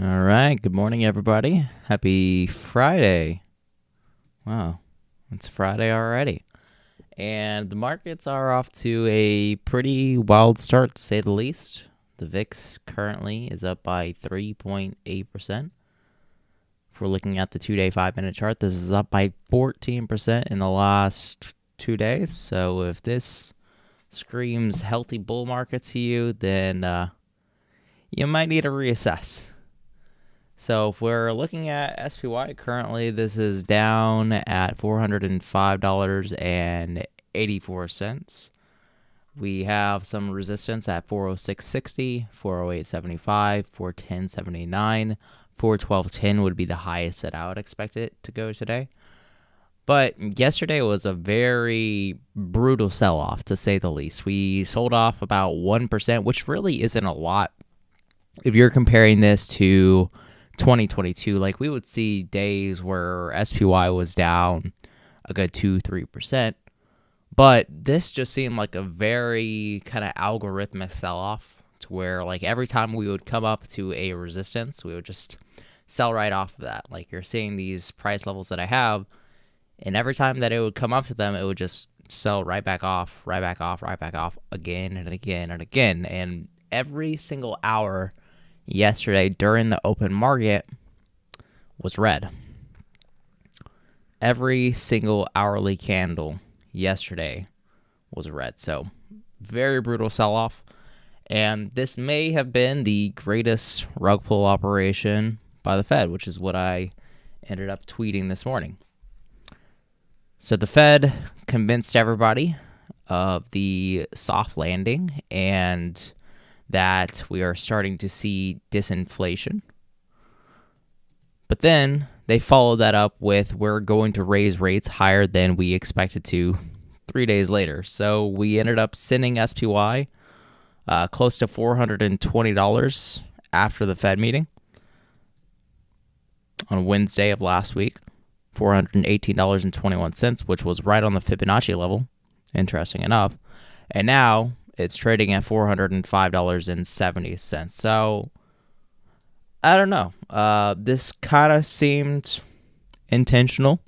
All right. Good morning, everybody. Happy Friday. Wow, it's Friday already. And the markets are off to a pretty wild start, to say the least. The VIX currently is up by 3.8%. If we're looking at the 2-day 5-minute chart, this is up by 14% in the last 2 days. So if this screams healthy bull market to you, then you might need to reassess. So if we're looking at SPY currently, this is down at $405.84. We have some resistance at 406.60, 408.75, 410.79, 412.10 would be the highest that I would expect it to go today. But yesterday was a very brutal sell-off, to say the least. We sold off about 1%, which really isn't a lot. If you're comparing this to 2022, like we would see days where SPY was down a good 2-3%, but this just seemed like a very kind of algorithmic sell-off, to where like every time we would come up to a resistance, we would just sell right off of that. Like you're seeing these price levels that I have, and every time that it would come up to them, it would just sell right back off, right back off, right back off, again and again and again. And every single hour yesterday during the open market was red. Every single hourly candle yesterday was red. So very brutal sell-off. And this may have been the greatest rug pull operation by the Fed, which is what I ended up tweeting this morning. So the Fed convinced everybody of the soft landing and that we are starting to see disinflation. But then they followed that up with, we're going to raise rates higher than we expected to 3 days later. So we ended up sending SPY close to $420 after the Fed meeting on Wednesday of last week, $418.21, which was right on the Fibonacci level, interesting enough. And now it's trading at $405.70. So I don't know. This kind of seemed intentional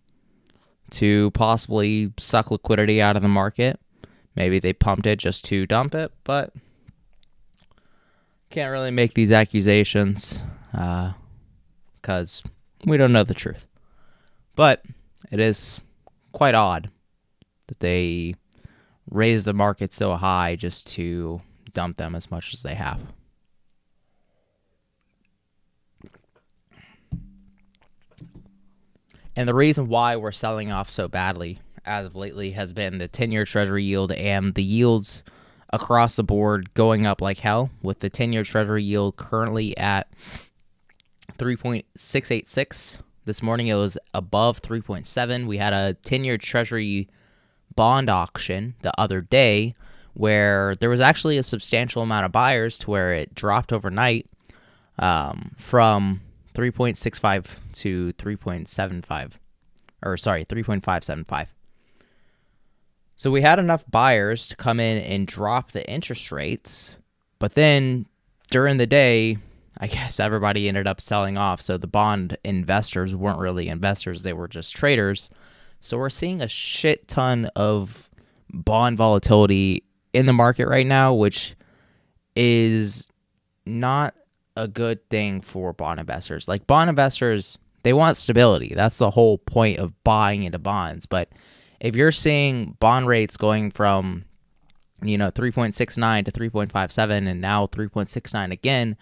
to possibly suck liquidity out of the market. Maybe they pumped it just to dump it, but can't really make these accusations because we don't know the truth. But it is quite odd that they raise the market so high just to dump them as much as they have. And the reason why we're selling off so badly as of lately has been the 10-year Treasury yield and the yields across the board going up like hell, with the 10-year Treasury yield currently at 3.686. This morning it was above 3.7. We had a 10-year Treasury bond auction the other day where there was actually a substantial amount of buyers, to where it dropped overnight from 3.65 to 3.575. So we had enough buyers to come in and drop the interest rates, but then during the day, I guess everybody ended up selling off. So the bond investors weren't really investors, they were just traders. So we're seeing a shit ton of bond volatility in the market right now, which is not a good thing for bond investors. Like, bond investors, they want stability. That's the whole point of buying into bonds. But if you're seeing bond rates going from, 3.69 to 3.57 and now 3.69 again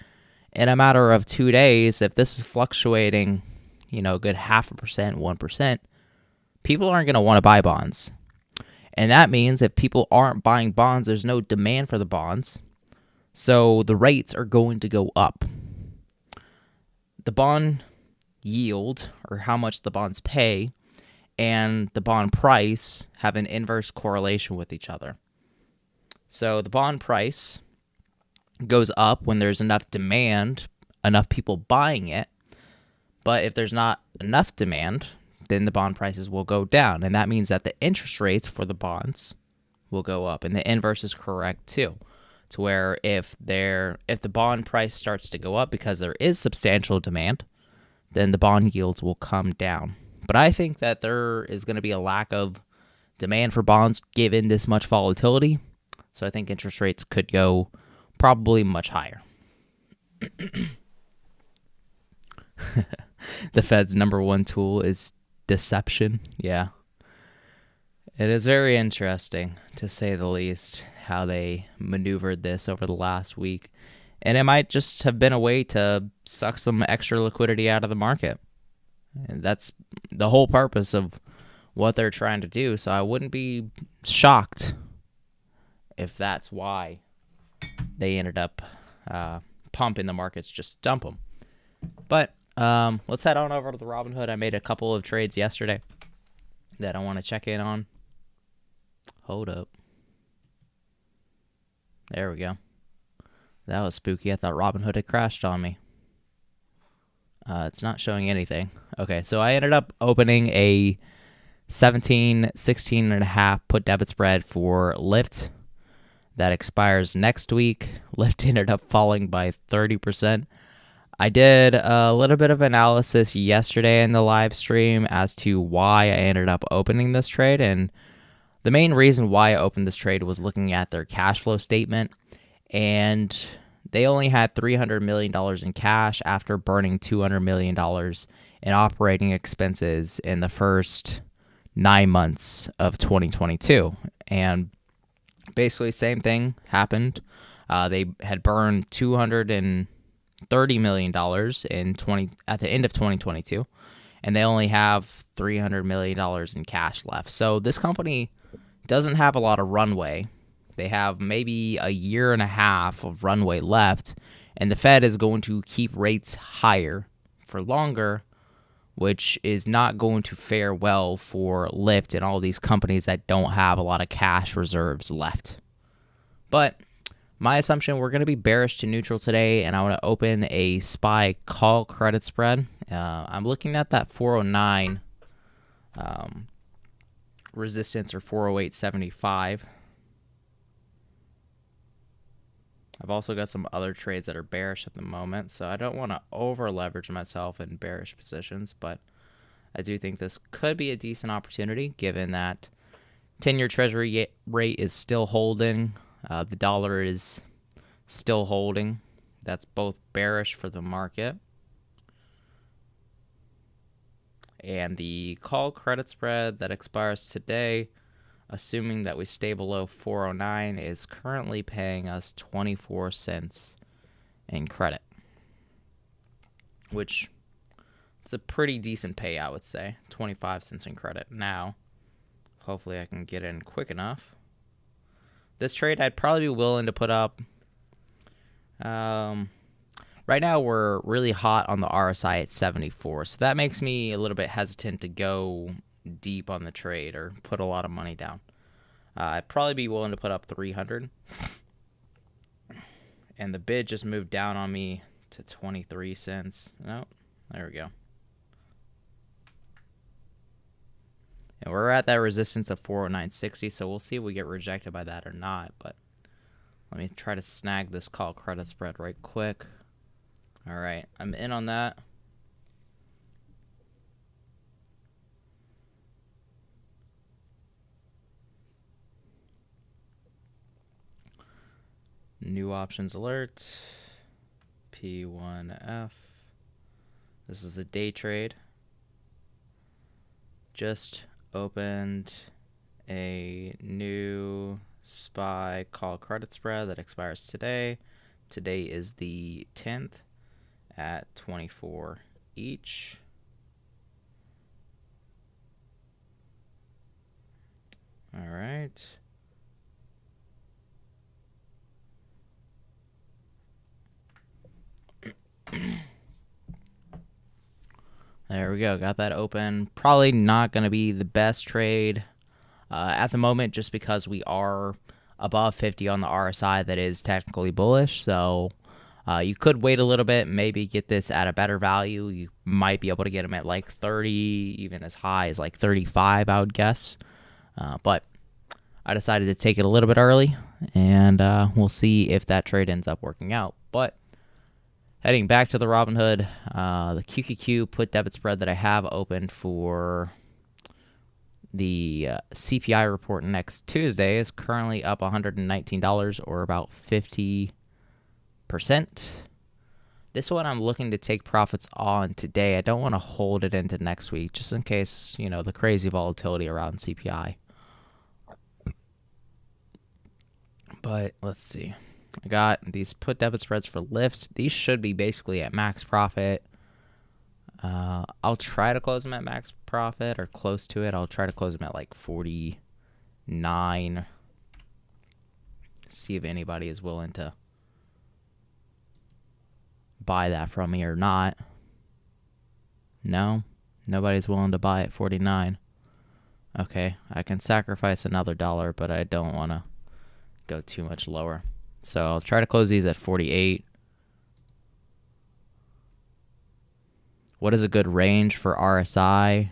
in a matter of 2 days, if this is fluctuating, a good 0.5%, 1%, people aren't going to want to buy bonds. And that means if people aren't buying bonds, there's no demand for the bonds. So the rates are going to go up. The bond yield, or how much the bonds pay, and the bond price have an inverse correlation with each other. So the bond price goes up when there's enough demand, enough people buying it. But if there's not enough demand, then the bond prices will go down. And that means that the interest rates for the bonds will go up. And the inverse is correct too. to where if the bond price starts to go up because there is substantial demand, then the bond yields will come down. But I think that there is going to be a lack of demand for bonds given this much volatility. So I think interest rates could go probably much higher. The Fed's number one tool is deception. Yeah. It is very interesting, to say the least, how they maneuvered this over the last week. And it might just have been a way to suck some extra liquidity out of the market. And that's the whole purpose of what they're trying to do. So I wouldn't be shocked if that's why they ended up pumping the markets, just dump them. But let's head on over to the Robinhood. I made a couple of trades yesterday that I want to check in on. Hold up. There we go. That was spooky. I thought Robinhood had crashed on me. It's not showing anything. Okay, so I ended up opening a 16.5 put debit spread for Lyft that expires next week. Lyft ended up falling by 30%. I did a little bit of analysis yesterday in the live stream as to why I ended up opening this trade, and the main reason why I opened this trade was looking at their cash flow statement, and they only had $300 million in cash after burning $200 million in operating expenses in the first 9 months of 2022. And basically, same thing happened. They had burned $230 million at the end of 2022, and they only have $300 million in cash left. So this company doesn't have a lot of runway. They have maybe a year and a half of runway left, and the Fed is going to keep rates higher for longer, which is not going to fare well for Lyft and all these companies that don't have a lot of cash reserves left. But my assumption, we're going to be bearish to neutral today, and I want to open a SPY call credit spread. I'm looking at that 409 resistance, or 408.75. I've also got some other trades that are bearish at the moment, so I don't want to over leverage myself in bearish positions, but I do think this could be a decent opportunity given that 10-year treasury rate is still holding. The dollar is still holding. That's both bearish for the market. And the call credit spread that expires today, assuming that we stay below 409, is currently paying us 24 cents in credit, which is a pretty decent pay, I would say. 25 cents in credit. Now, hopefully I can get in quick enough. This trade I'd probably be willing to put up. Right now we're really hot on the RSI at 74, so that makes me a little bit hesitant to go deep on the trade or put a lot of money down. I'd probably be willing to put up 300. And the bid just moved down on me to 23 cents. Oh, there we go. And we're at that resistance of 409.60, so we'll see if we get rejected by that or not. But let me try to snag this call credit spread right quick. All right, I'm in on that. New options alert. P1F. This is the day trade. Just opened a new SPY call credit spread that expires today. Today is the 10th at 24 each. All right. There we go. Got that open. Probably not going to be the best trade at the moment, just because we are above 50 on the RSI. That is technically bullish. So you could wait a little bit, maybe get this at a better value. You might be able to get them at like 30, even as high as like 35, I would guess. But I decided to take it a little bit early, and we'll see if that trade ends up working out. But heading back to the Robinhood, the QQQ put debit spread that I have opened for the CPI report next Tuesday is currently up $119, or about 50%. This one I'm looking to take profits on today. I don't want to hold it into next week, just in case, the crazy volatility around CPI. But let's see. I got these put debit spreads for Lyft. These should be basically at max profit. I'll try to close them at max profit or close to it. I'll try to close them at like 49. See if anybody is willing to buy that from me or not. No, nobody's willing to buy at 49. Okay, I can sacrifice another dollar, but I don't want to go too much lower. So I'll try to close these at 48. What is a good range for RSI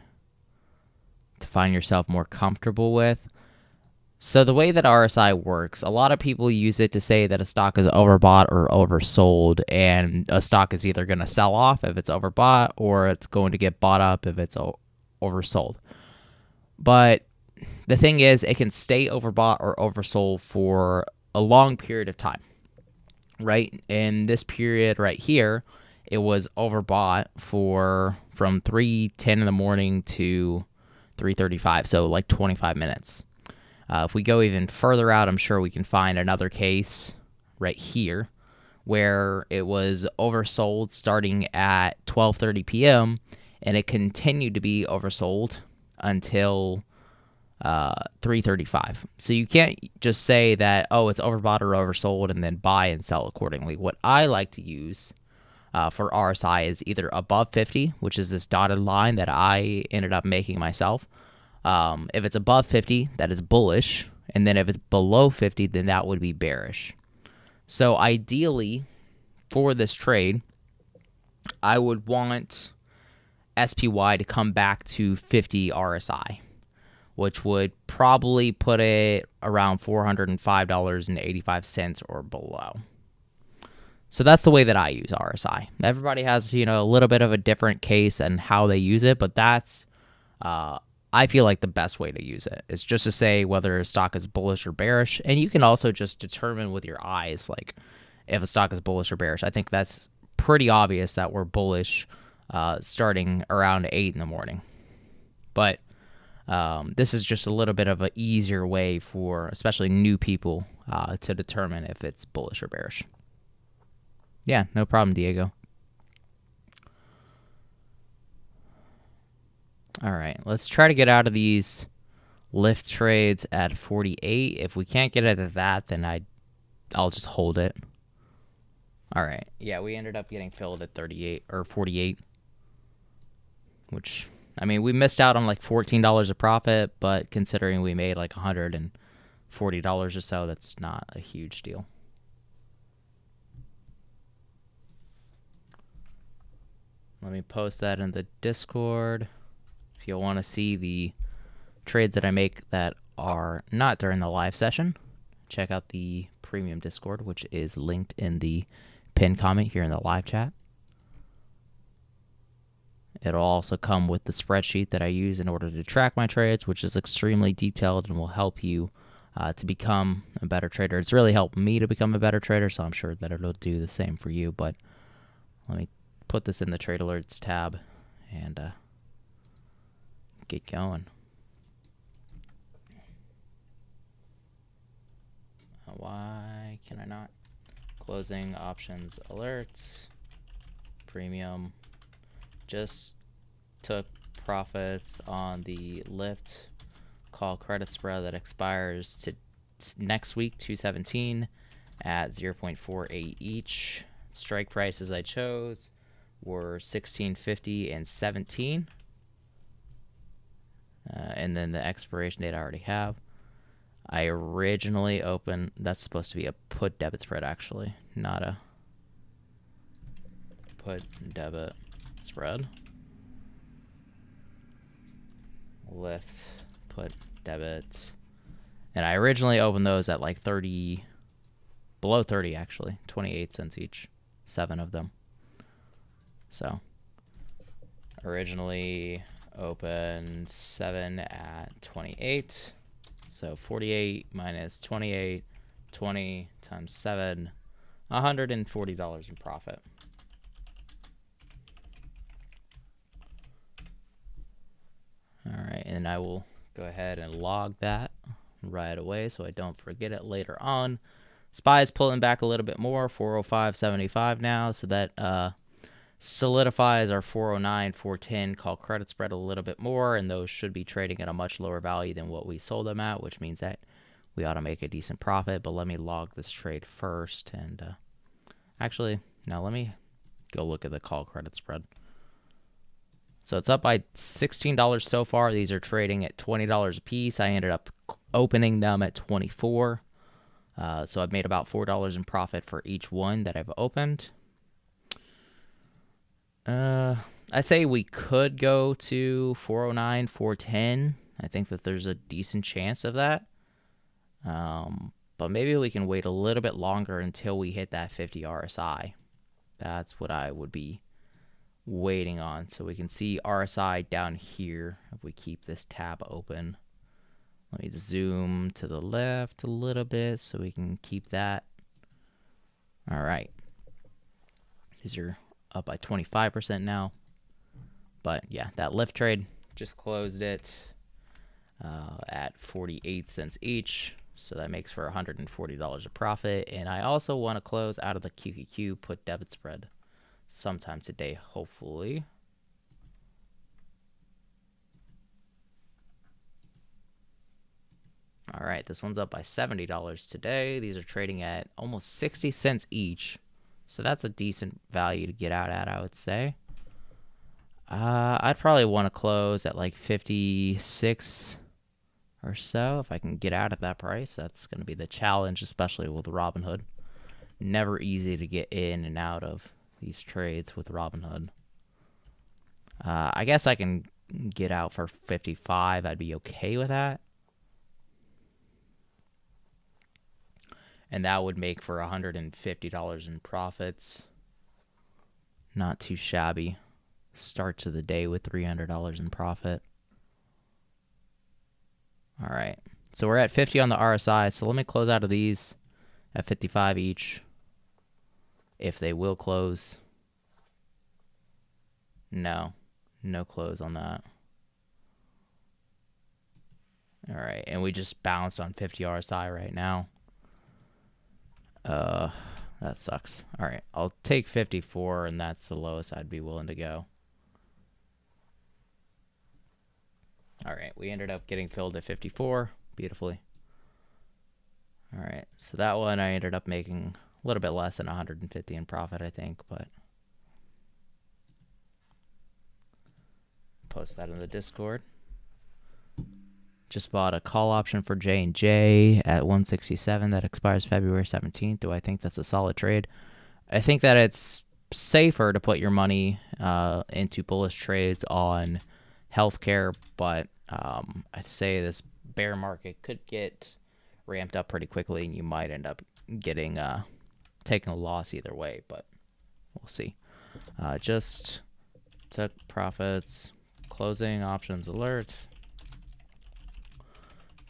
to find yourself more comfortable with? So the way that RSI works, a lot of people use it to say that a stock is overbought or oversold, and a stock is either going to sell off if it's overbought or it's going to get bought up if it's oversold. But the thing is, it can stay overbought or oversold for a long period of time, right? In this period right here, it was overbought from 3:10 in the morning to 3:35, so like 25 minutes. If we go even further out, I'm sure we can find another case right here where it was oversold starting at 12:30 p.m. and it continued to be oversold until 3:35. So you can't just say that, it's overbought or oversold and then buy and sell accordingly. What I like to use for RSI is either above 50, which is this dotted line that I ended up making myself. If it's above 50, that is bullish. And then if it's below 50, then that would be bearish. So ideally, for this trade, I would want SPY to come back to 50 RSI, which would probably put it around $405.85 or below. So that's the way that I use RSI. Everybody has, a little bit of a different case and how they use it, but that's, I feel like the best way to use it is just to say whether a stock is bullish or bearish. And you can also just determine with your eyes, like if a stock is bullish or bearish. I think that's pretty obvious that we're bullish starting around 8 in the morning. But this is just a little bit of an easier way for especially new people to determine if it's bullish or bearish. Yeah, no problem, Diego. All right, let's try to get out of these Lyft trades at 48. If we can't get it at that, then I'll just hold it. All right, yeah, we ended up getting filled at 38 or 48, which, I mean, we missed out on like $14 of profit, but considering we made like $140 or so, that's not a huge deal. Let me post that in the Discord. If you want to see the trades that I make that are not during the live session, check out the premium Discord, which is linked in the pinned comment here in the live chat. It'll also come with the spreadsheet that I use in order to track my trades, which is extremely detailed and will help you to become a better trader. It's really helped me to become a better trader, so I'm sure that it'll do the same for you. But let me put this in the trade alerts tab and get going. Why can I not? Closing options alerts. Premium. Just took profits on the Lyft call credit spread that expires to next week, 2/17, at 0.48 each. Strike prices I chose were 16.50 and 17. And then the expiration date I already have. I originally opened, that's supposed to be a put debit spread actually, not a put debit spread. Lyft, put debit. And I originally opened those at like 30, below 30 actually, 28 cents each, 7 of them. So originally opened 7 at 28. So 48 minus 28, 20 times 7, $140 in profit. All right, and I will go ahead and log that right away so I don't forget it later on. SPY is pulling back a little bit more, 405.75 now, so that solidifies our 409, 410 call credit spread a little bit more, and those should be trading at a much lower value than what we sold them at, which means that we ought to make a decent profit. But let me log this trade first, and actually, now let me go look at the call credit spread. So it's up by $16 so far. These are trading at $20 a piece. I ended up opening them at $24. So I've made about $4 in profit for each one that I've opened. I'd say we could go to 409, 410. I think that there's a decent chance of that. But maybe we can wait a little bit longer until we hit that 50 RSI. That's what I would be waiting on. So we can see RSI down here if we keep this tab open. Let me zoom to the left a little bit so we can keep that. All right. These are up by 25% now. But yeah, that lift trade just closed it at 48 cents each. So that makes for $140 a profit. And I also want to close out of the QQQ put debit spread sometime today, hopefully. All right, this one's up by $70 today. These are trading at almost 60 cents each. So that's a decent value to get out at, I would say. I'd probably want to close at like 56 or so if I can get out at that price. That's going to be the challenge, especially with Robinhood. Never easy to get in and out of these trades with Robinhood. I guess I can get out for 55. I'd be okay with that. And that would make for $150 in profits. Not too shabby. Start to the day with $300 in profit. All right. So we're at 50 on the RSI. So let me close out of these at 55 each. If they will close. No. No close on that. All right. And we just bounced on 50 RSI right now. That sucks. All right. I'll take 54, and that's the lowest I'd be willing to go. All right. We ended up getting filled at 54. Beautifully. All right. So that one I ended up making a little bit less than 150 in profit, I think, but post that in the Discord. Just bought a call option for J&J at 167 that expires February 17th. Do I think that's a solid trade? I think that it's safer to put your money into bullish trades on healthcare, but I'd say this bear market could get ramped up pretty quickly, and you might end up getting taking a loss either way, but we'll see. Just took profits, closing options alert.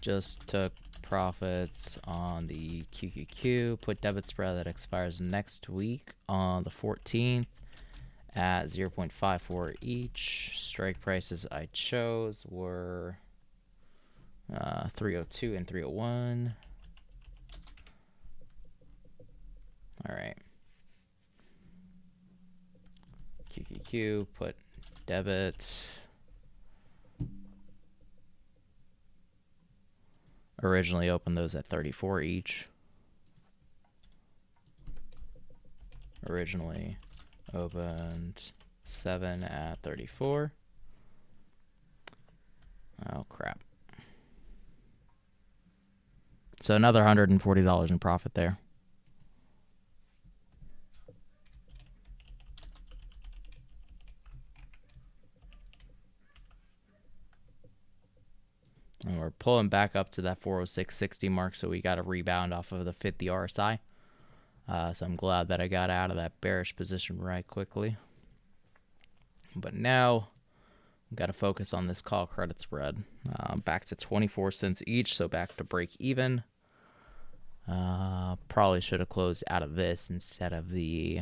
Just took profits on the QQQ put debit spread that expires next week on the 14th at 0.54 each. Strike prices I chose were 302 and 301. All right. QQQ put debit. Originally opened those at 34 each. Originally opened 7 at 34. Oh, crap. So another $140 in profit there. And we're We're pulling back up to that 406.60 mark, so we got a rebound off of the 50 RSI. So I'm glad that I got out of that bearish position right quickly. But now we've got to focus on this call credit spread. Back to 24 cents each, so back to break even. Probably should have closed out of this instead of the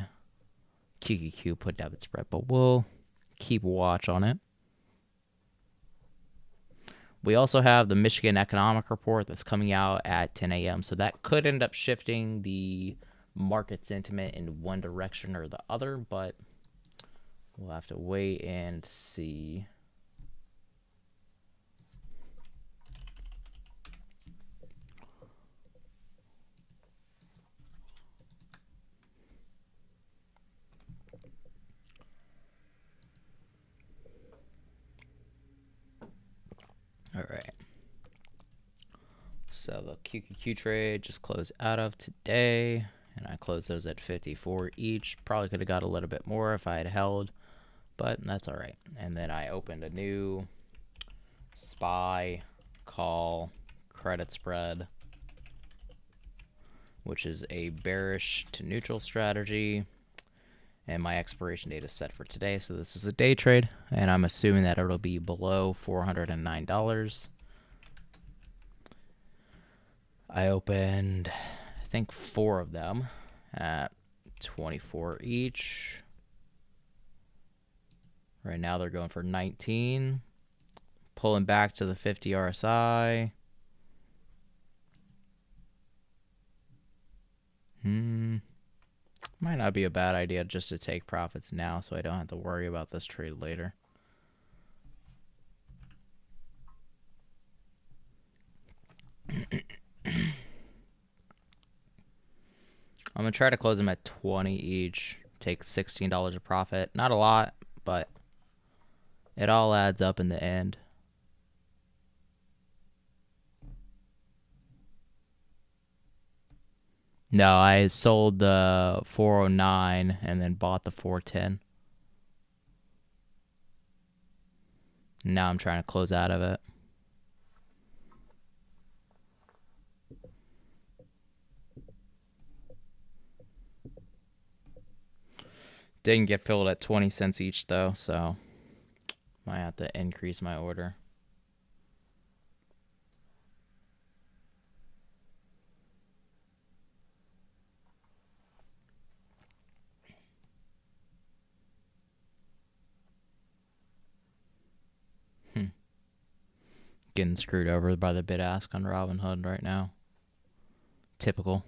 QQQ put debit spread, but we'll keep watch on it. We also have the Michigan Economic Report that's coming out at 10 a.m., so that could end up shifting the market sentiment in one direction or the other, but we'll have to wait and see. All right. So the QQQ trade just closed out of today, and I closed those at 54 each. Probably could have got a little bit more if I had held, but that's all right. And then I opened a new SPY call credit spread, which is a bearish to neutral strategy. And my expiration date is set for today, so this is a day trade, and I'm assuming that it'll be below $409. I opened, I think, 4 of them at 24 each. Right now they're going for 19. Pulling back to the 50 RSI. Might not be a bad idea just to take profits now so I don't have to worry about this trade later. I'm going to try to close them at 20 each. Take $16 of profit. Not a lot, but it all adds up in the end. No, I sold the 409 and then bought the 410. Now I'm trying to close out of it. Didn't get filled at 20 cents each though, so might have to increase my order. Getting screwed over by the bid ask on Robinhood right now. Typical.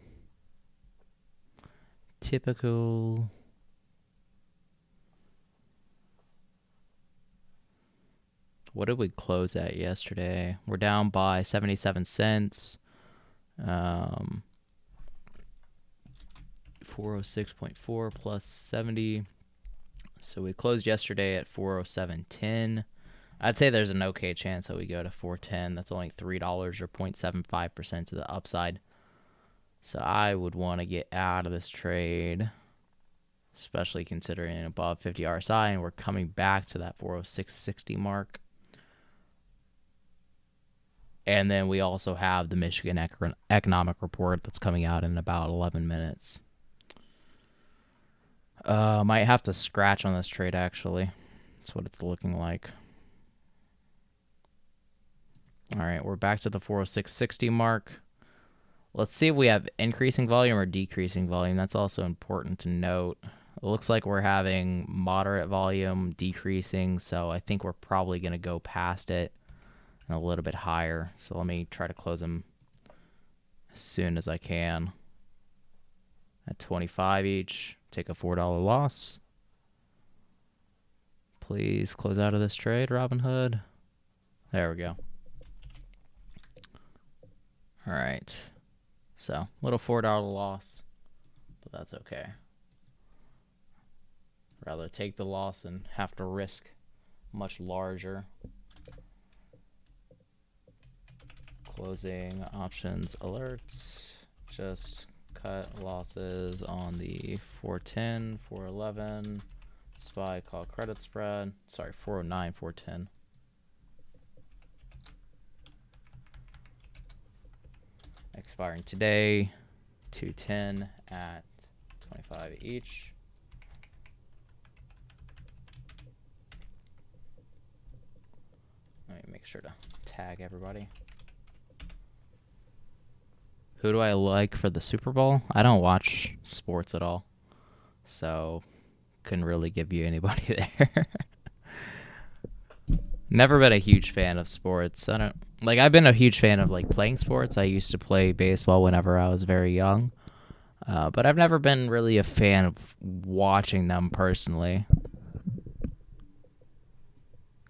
What did we close at yesterday? We're down by 77 cents. 406.4 plus 70. So we closed yesterday at 407.10. I'd say there's an okay chance that we go to 410. That's only $3 or 0.75% to the upside. So I would want to get out of this trade, especially considering above 50 RSI, and we're coming back to that 406.60 mark. And then we also have the Michigan Economic Report that's coming out in about 11 minutes. Might have to scratch on this trade, actually. That's what it's looking like. All right, we're back to the 406.60 mark. Let's see if we have increasing volume or decreasing volume. That's also important to note. It looks like we're having moderate volume, decreasing, so I think we're probably going to go past it and a little bit higher. So let me try to close them as soon as I can. At 25 each, take a $4 loss. Please close out of this trade, Robinhood. There we go. All right. So, little $4 loss, but that's okay. Rather take the loss than have to risk much larger. Closing options alerts. Just cut losses on the 410, 411, SPY call credit spread. Sorry, 409, 410. expiring today, 210 at 25 each. Let me make sure to tag everybody. Who do I like for the Super Bowl? I don't watch sports at all, so couldn't really give you anybody there. Never been a huge fan of sports. I've been a huge fan of like playing sports. I used to play baseball whenever I was very young, but I've never been really a fan of watching them personally.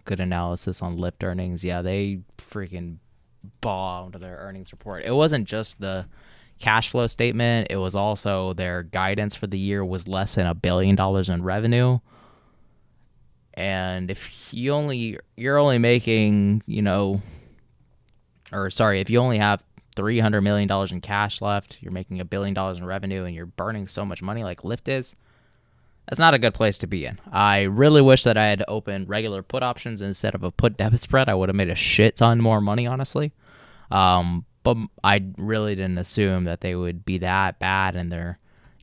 Good analysis on Lyft earnings. Yeah, they freaking bombed their earnings report. It wasn't just the cash flow statement. It was also their guidance for the year was less than $1 billion in revenue. And if you're only making, if you only have $300 million in cash left, you're making $1 billion in revenue, and you're burning so much money like Lyft is, that's not a good place to be in. I really wish that I had opened regular put options instead of a put debit spread. I would have made a shit ton more money, honestly. But I really didn't assume that they would be that bad in their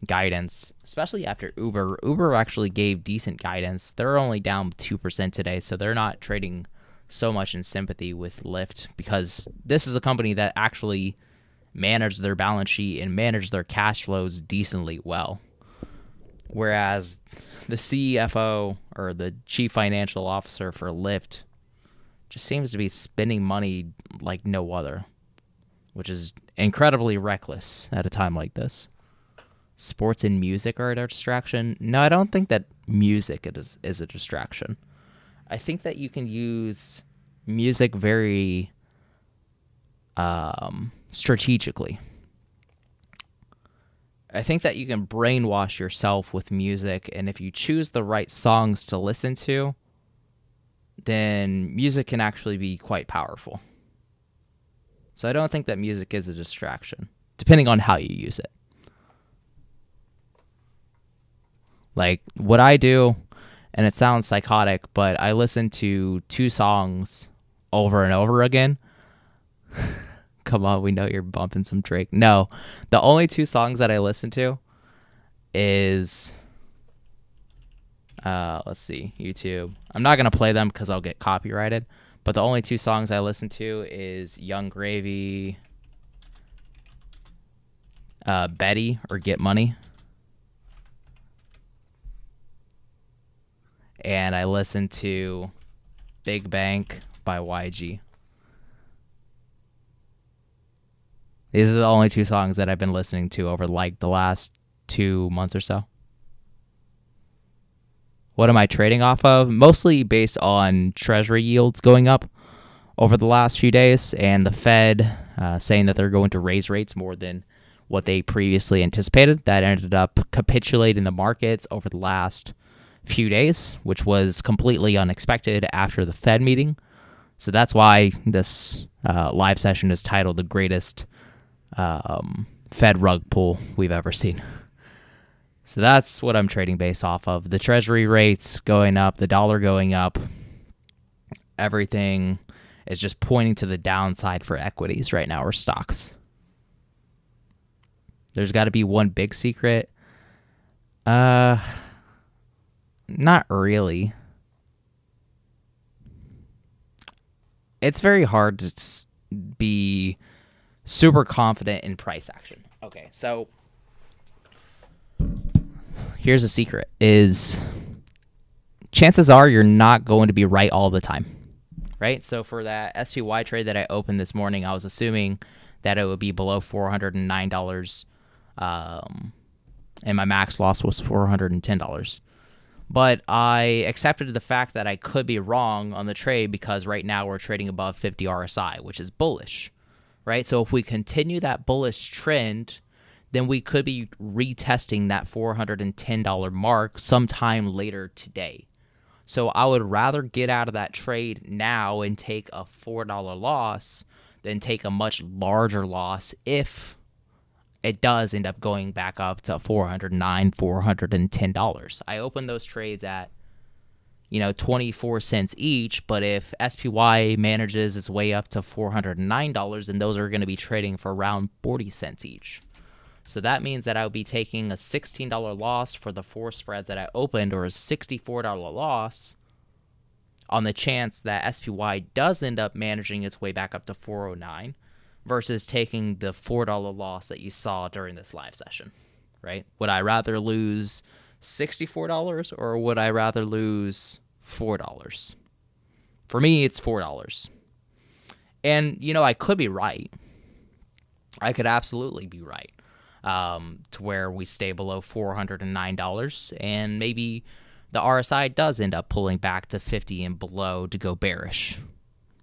guidance, especially after Uber. Uber actually gave decent guidance. They're only down 2% today, so they're not trading so much in sympathy with Lyft, because this is a company that actually managed their balance sheet and managed their cash flows decently well. Whereas the CFO, or the chief financial officer for Lyft, just seems to be spending money like no other, which is incredibly reckless at a time like this. Sports and music are a distraction. No, I don't think that music is a distraction. I think that you can use music very strategically. I think that you can brainwash yourself with music, and if you choose the right songs to listen to, then music can actually be quite powerful. So I don't think that music is a distraction, depending on how you use it. Like, what I do, and it sounds psychotic, but I listen to 2 songs over and over again. Come on, we know you're bumping some Drake. No, the only 2 songs that I listen to is, let's see, YouTube. I'm not going to play them because I'll get copyrighted, but the only 2 songs I listen to is Young Gravy, Betty, or Get Money. And I listen to Big Bank by YG. These are the only 2 songs that I've been listening to over like the last 2 months or so. What am I trading off of? Mostly based on treasury yields going up over the last few days, and the Fed saying that they're going to raise rates more than what they previously anticipated. That ended up capitulating the markets over the last few days, which was completely unexpected after the Fed meeting. So that's why this live session is titled The Greatest Fed Rug Pull We've Ever Seen. So that's what I'm trading based off of. The treasury rates going up, the dollar going up, everything is just pointing to the downside for equities right now, or stocks. There's got to be one big secret. Not really. It's very hard to be super confident in price action. Okay, so here's a secret, is chances are you're not going to be right all the time, right? So for that SPY trade that I opened this morning, I was assuming that it would be below $409, and my max loss was $410. But I accepted the fact that I could be wrong on the trade, because right now we're trading above 50 RSI, which is bullish, right? So if we continue that bullish trend, then we could be retesting that $410 mark sometime later today. So I would rather get out of that trade now and take a $4 loss than take a much larger loss if it does end up going back up to $409, $410. I opened those trades at 24 cents each. But if SPY manages its way up to $409, then those are going to be trading for around 40 cents each. So that means that I would be taking a $16 loss for the 4 spreads that I opened, or a $64 loss on the chance that SPY does end up managing its way back up to 409, versus taking the $4 loss that you saw during this live session, right? Would I rather lose $64 or would I rather lose $4? For me, it's $4. And, I could be right. I could absolutely be right. To where we stay below $409, and maybe the RSI does end up pulling back to 50 and below to go bearish.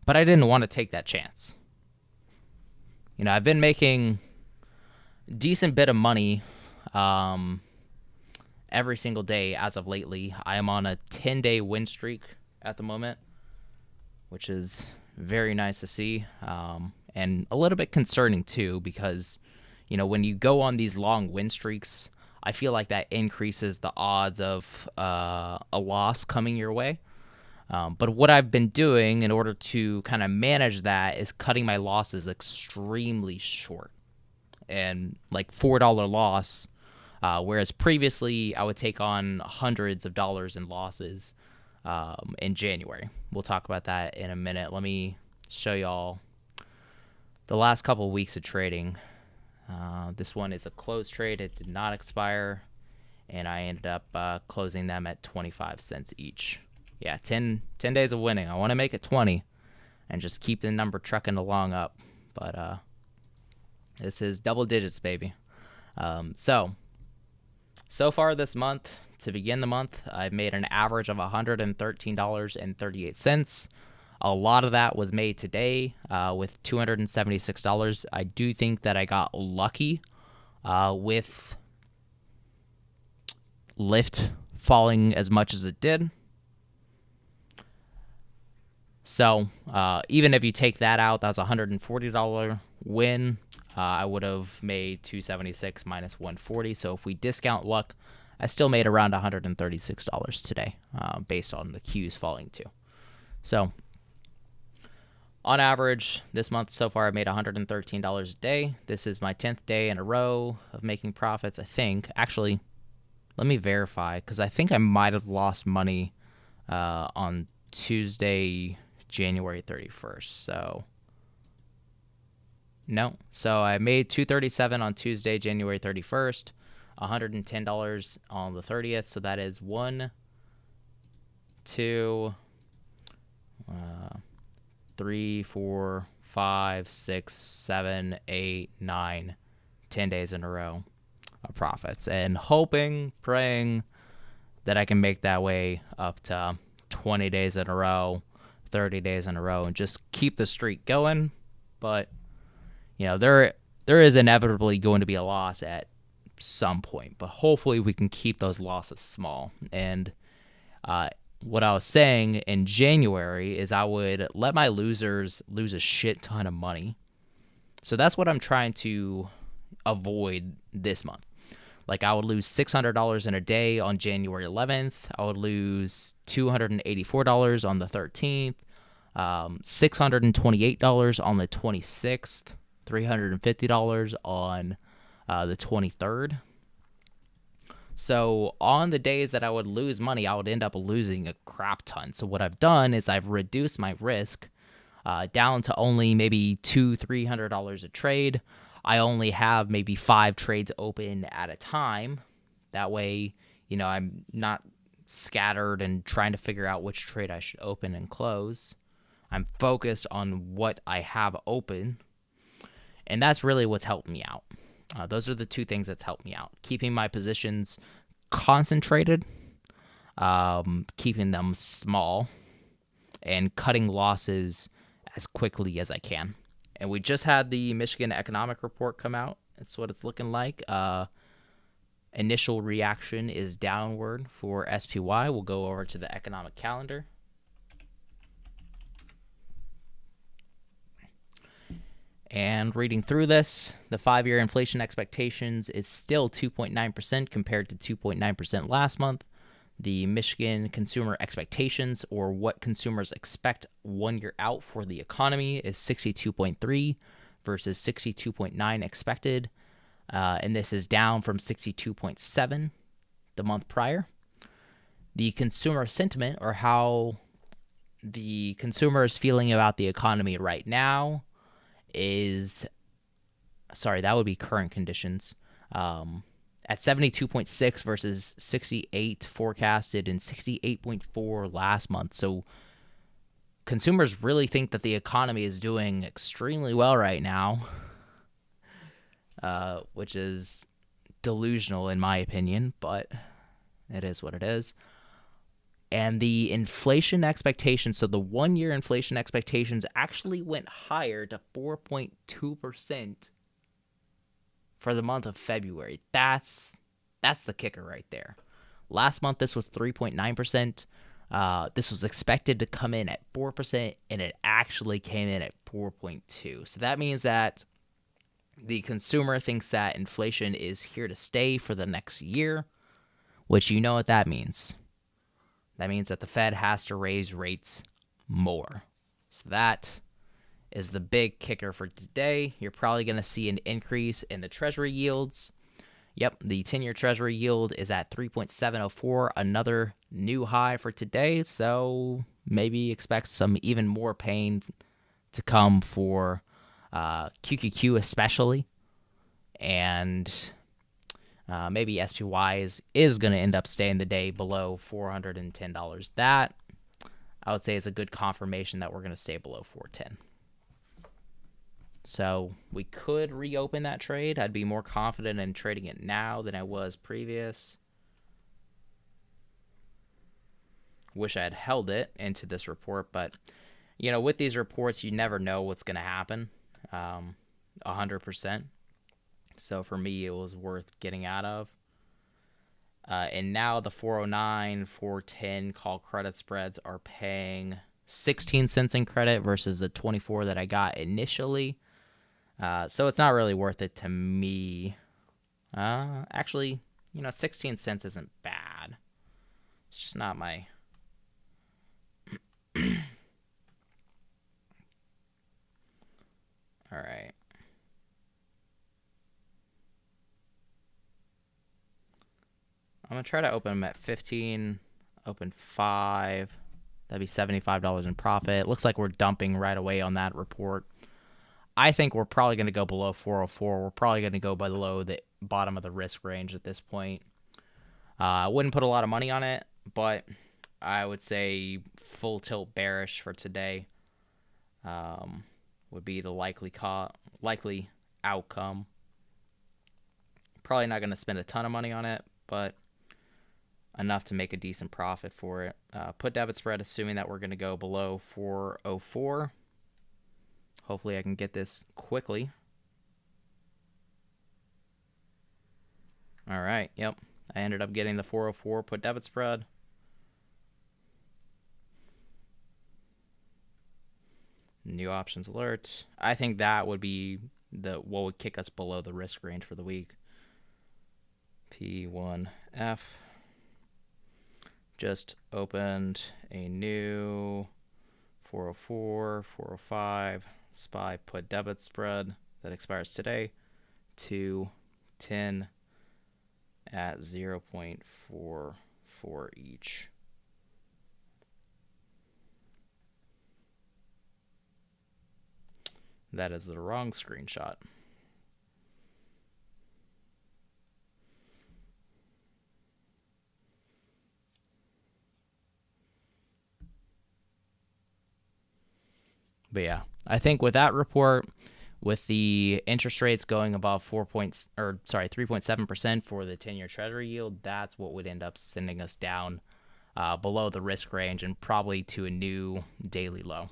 But I didn't want to take that chance. I've been making a decent bit of money every single day as of lately. I am on a 10-day win streak at the moment, which is very nice to see, and a little bit concerning too, because when you go on these long win streaks, I feel like that increases the odds of a loss coming your way. But what I've been doing in order to kind of manage that is cutting my losses extremely short, and like $4 loss, whereas previously I would take on hundreds of dollars in losses in January. We'll talk about that in a minute. Let me show y'all the last couple of weeks of trading. This one is a closed trade. It did not expire, and I ended up closing them at 25 cents each. Yeah, 10 days of winning. I want to make it 20 and just keep the number trucking along up. But this is double digits, baby. So far this month, to begin the month, I've made an average of $113.38. A lot of that was made today with $276. I do think that I got lucky with Lyft falling as much as it did. So even if you take that out, that's a $140 win. I would have made $276 minus $140. So if we discount luck, I still made around $136 today based on the Qs falling too. So on average, this month so far, I made $113 a day. This is my 10th day in a row of making profits, I think. Actually, let me verify, because I think I might have lost money on Tuesday, January 31st. So, no. So I made $237 on Tuesday, January 31st, $110 on the 30th. So that is 1, 2, 3, 4, 5, 6, 7, 8, 9, 10 days in a row of profits, and hoping, praying that I can make that way up to 20 days in a row, 30 days in a row, and just keep the streak going. But there is inevitably going to be a loss at some point, but hopefully we can keep those losses small. And what I was saying in January is I would let my losers lose a shit ton of money. So that's what I'm trying to avoid this month. Like, I would lose $600 in a day on January 11th. I would lose $284 on the 13th, $628 on the 26th, $350 on the 23rd. So on the days that I would lose money, I would end up losing a crap ton. So what I've done is I've reduced my risk down to only maybe $200-$300 a trade. I only have maybe 5 trades open at a time. That way, I'm not scattered and trying to figure out which trade I should open and close. I'm focused on what I have open, and that's really what's helped me out. Those are the two things that's helped me out. Keeping my positions concentrated, keeping them small, and cutting losses as quickly as I can. And we just had the Michigan Economic Report come out. That's what it's looking like. Initial reaction is downward for SPY. We'll go over to the economic calendar. And reading through this, the 5-year inflation expectations is still 2.9% compared to 2.9% last month. The Michigan Consumer Expectations, or what consumers expect 1 year out for the economy, is 62.3 versus 62.9 expected. And this is down from 62.7 the month prior. The consumer sentiment, or how the consumer is feeling about the economy right now, is, sorry, that would be current conditions, at 72.6 versus 68 forecasted and 68.4 last month. So consumers really think that the economy is doing extremely well right now, which is delusional in my opinion, but it is what it is. And the inflation expectations, so the 1 year inflation expectations actually went higher to 4.2% for the month of February. That's the kicker right there. Last month, this was 3.9%. This was expected to come in at 4%, and it actually came in at 4.2%. So that means that the consumer thinks that inflation is here to stay for the next year, which you know what that means. That means that the Fed has to raise rates more. So that is the big kicker for today. You're probably going to see an increase in the Treasury yields. Yep, the 10-year Treasury yield is at 3.704, another new high for today. So maybe expect some even more pain to come for QQQ especially. And maybe SPY is going to end up staying the day below $410. That, I would say, is a good confirmation that we're going to stay below 410. So we could reopen that trade. I'd be more confident in trading it now than I was previous. Wish I had held it into this report, but with these reports, you never know what's going to happen 100%. So for me, it was worth getting out of. And now the 409, 410 call credit spreads are paying 16 cents in credit versus the 24 that I got initially. So it's not really worth it to me. Actually, 16 cents isn't bad. It's just not my... All right. I'm going to try to open them at 15, open 5. That'd be $75 in profit. Looks like we're dumping right away on that report. I think we're probably going to go below 404. We're probably going to go below the bottom of the risk range at this point. I wouldn't put a lot of money on it, but I would say full tilt bearish for today would be the likely outcome. Probably not going to spend a ton of money on it, but enough to make a decent profit for it. Put debit spread, assuming that we're going to go below 404. Hopefully I can get this quickly. All right, yep. I ended up getting the 404 put debit spread. New options alert. I think that would be what would kick us below the risk range for the week. P1F. Just opened a new 404, 405 SPY put debit spread that expires today. 210 at 0.44 each. That is the wrong screenshot. But yeah, I think with that report, with the interest rates going above 3.7% for the 10-year Treasury yield, that's what would end up sending us down below the risk range and probably to a new daily low.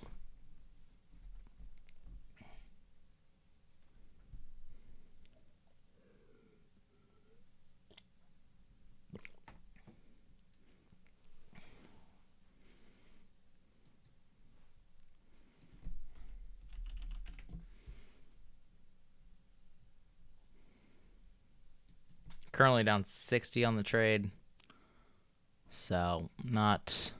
Currently down 60 on the trade. So not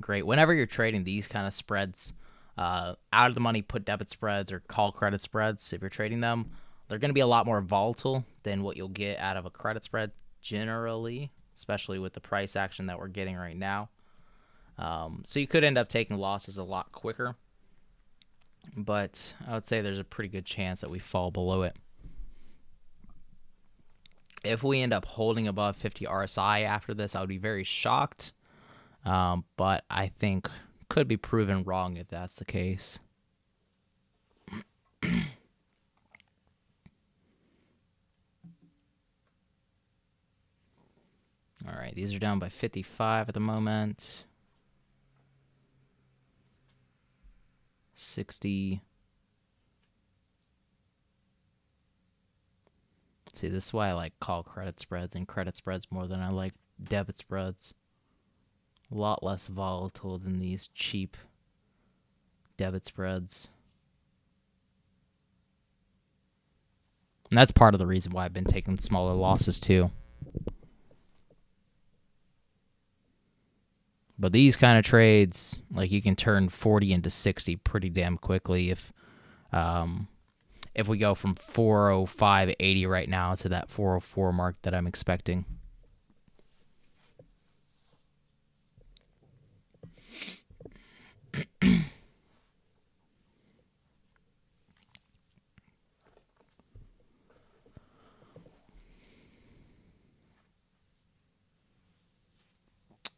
great. Whenever you're trading these kind of spreads, out of the money put debit spreads or call credit spreads, if you're trading them, they're going to be a lot more volatile than what you'll get out of a credit spread generally, especially with the price action that we're getting right now. So you could end up taking losses a lot quicker, but I would say there's a pretty good chance that we fall below it. If we end up holding above 50 RSI after this, I would be very shocked, but I think could be proven wrong if that's the case. All right, these are down by 55 at the moment. 60. See, this is why I like call credit spreads and credit spreads more than I like debit spreads. A lot less volatile than these cheap debit spreads. And that's part of the reason why I've been taking smaller losses too. But these kind of trades, like you can turn 40 into 60 pretty damn quickly if we go from 405.80 right now to that 404 mark that I'm expecting.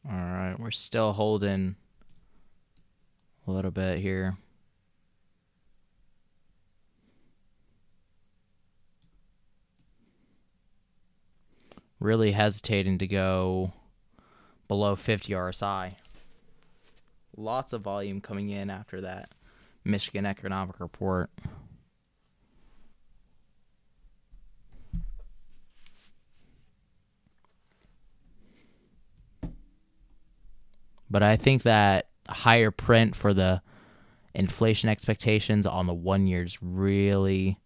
All right, we're still holding a little bit here. Really hesitating to go below 50 RSI. Lots of volume coming in after that Michigan economic report. But I think that higher print for the inflation expectations on the 1 year is really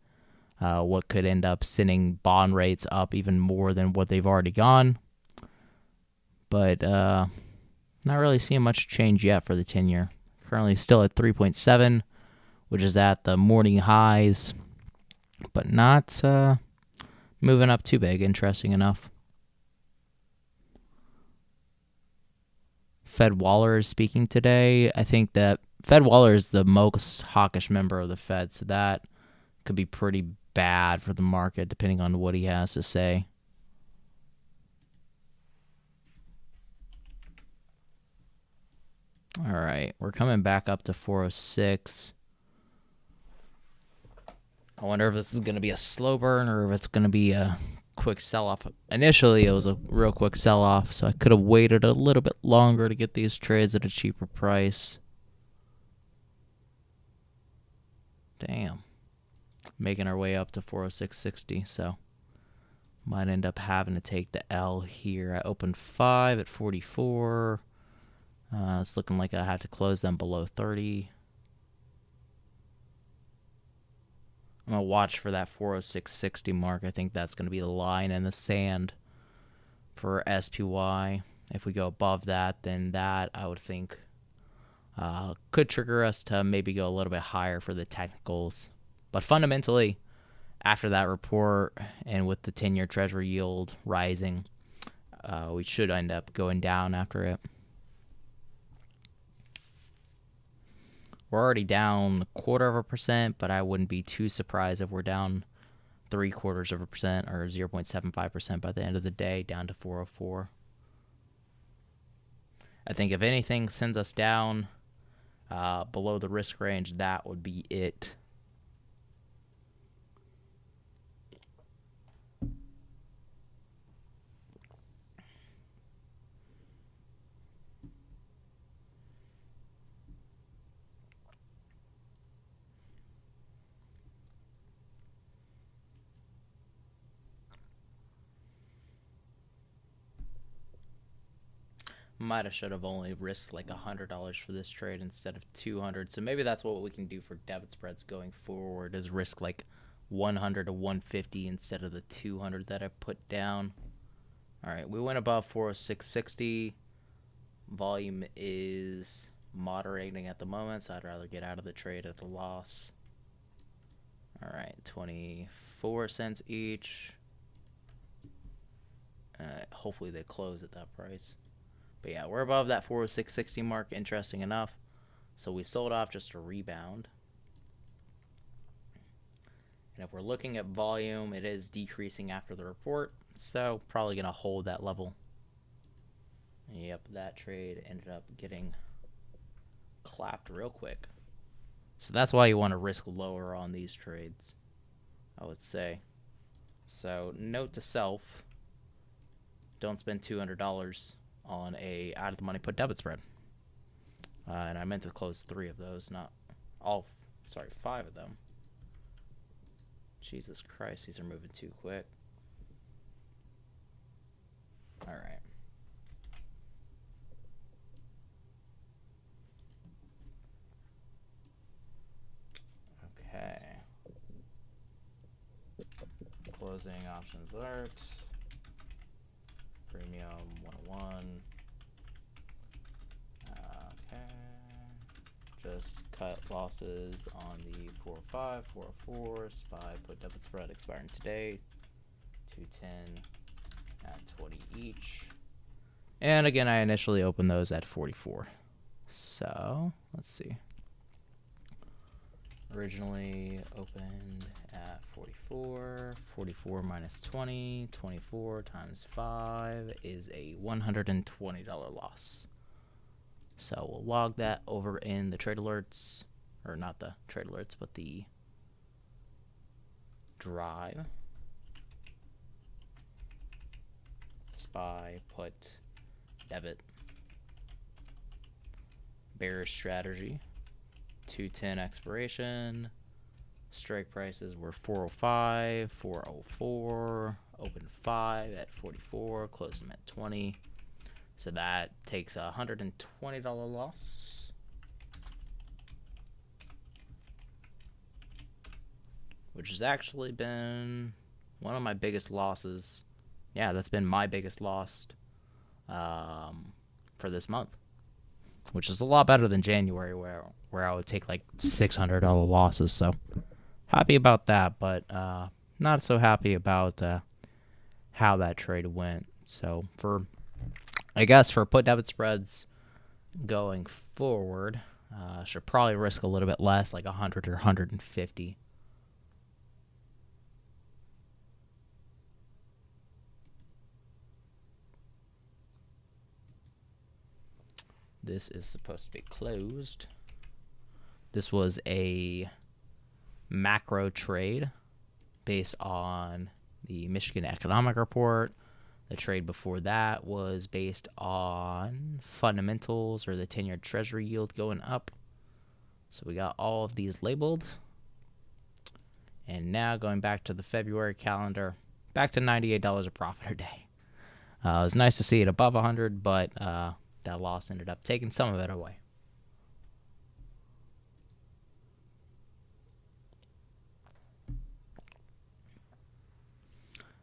what could end up sending bond rates up even more than what they've already gone. But not really seeing much change yet for the 10-year. Currently still at 3.7, which is at the morning highs, but not moving up too big, interesting enough. Fed Waller is speaking today. I think that Fed Waller is the most hawkish member of the Fed, so that could be pretty bad for the market depending on what he has to say. All right, we're coming back up to 406. I wonder if this is going to be a slow burn or if it's going to be a quick sell-off. Initially, it was a real quick sell-off, so I could have waited a little bit longer to get these trades at a cheaper price. Damn. Making our way up to 406.60, so might end up having to take the L here. I opened 5 at 44. It's looking like I have to close them below 30. I'm going to watch for that 406.60 mark. I think that's going to be the line in the sand for SPY. If we go above that, then that, I would think, could trigger us to maybe go a little bit higher for the technicals. But fundamentally, after that report and with the 10-year Treasury yield rising, we should end up going down after it. We're already down 0.25%, but I wouldn't be too surprised if we're down 0.75% or 0.75% by the end of the day, down to 404. I think if anything sends us down below the risk range, that would be it. Might have should have only risked like $100 for this trade instead of $200. So maybe that's what we can do for debit spreads going forward, is risk like 100 to 150 instead of the 200 that I put down. All right, we went above 406.60. Volume is moderating at the moment, so I'd rather get out of the trade at a loss. All right, 24 cents each. Hopefully they close at that price. But yeah, we're above that 406.60 mark, interesting enough. So we sold off just a rebound. And if we're looking at volume, it is decreasing after the report, so probably going to hold that level. Yep, that trade ended up getting clapped real quick. So that's why you want to risk lower on these trades, I would say. So note to self, don't spend $200 on a out-of-the-money put debit spread. And I meant to close 3 of those, not all, sorry, 5 of them. Jesus Christ, these are moving too quick. All right. Okay. Closing options alert. Premium 101. Okay. Just cut losses on the 405, 404, SPY put debit spread expiring today. 210 at 20 each. And again, I initially opened those at 44. So let's see. Originally opened at 44. 44 minus 20. 24 times 5 is a $120 loss. So we'll log that over in the trade alerts, or not the trade alerts, but the drive. SPY put debit. Bearish strategy. 210 expiration. Strike prices were 405, 404, open 5 at 44, closed them at 20. So that takes a $120 loss. Which has actually been one of my biggest losses. Yeah, that's been my biggest loss for this month. Which is a lot better than January where I would take like $600 losses. So happy about that, but not so happy about how that trade went. So I guess for put debit spreads going forward, should probably risk a little bit less, like 100 or 150. This is supposed to be closed. This was a macro trade based on the Michigan Economic Report. The trade before that was based on fundamentals, or the 10-year Treasury yield going up. So we got all of these labeled. And now going back to the February calendar, back to $98 a profit a day. It was nice to see it above 100, but that loss ended up taking some of it away.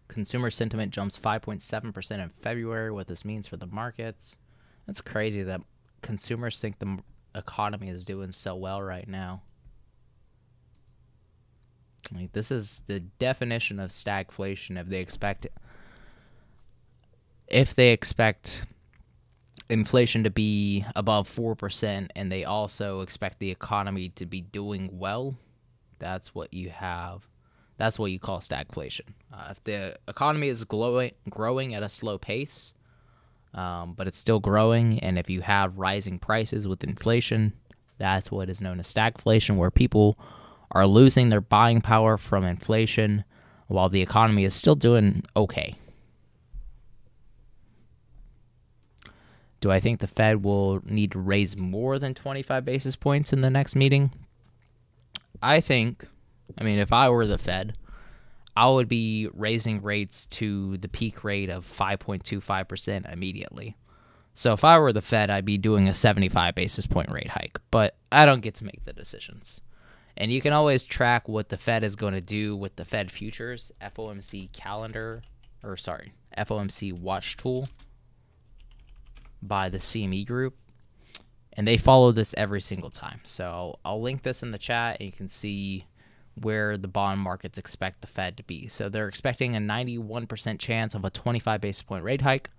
Consumer sentiment jumps 5.7% in February. What this means for the markets. That's crazy that consumers think the economy is doing so well right now. Like, this is the definition of stagflation. If they expect inflation to be above 4% and they also expect the economy to be doing well, that's what you have. That's what you call stagflation. If the economy is growing at a slow pace, but it's still growing, and if you have rising prices with inflation, that's what is known as stagflation, where people are losing their buying power from inflation while the economy is still doing okay. Do I think the Fed will need to raise more than 25 basis points in the next meeting? I mean, if I were the Fed, I would be raising rates to the peak rate of 5.25% immediately. So if I were the Fed, I'd be doing a 75 basis point rate hike, but I don't get to make the decisions. And you can always track what the Fed is going to do with the Fed futures, FOMC watch tool. by the CME Group, and they follow this every single time. So I'll link this in the chat, and you can see where the bond markets expect the Fed to be. So they're expecting a 91% chance of a 25 basis point rate hike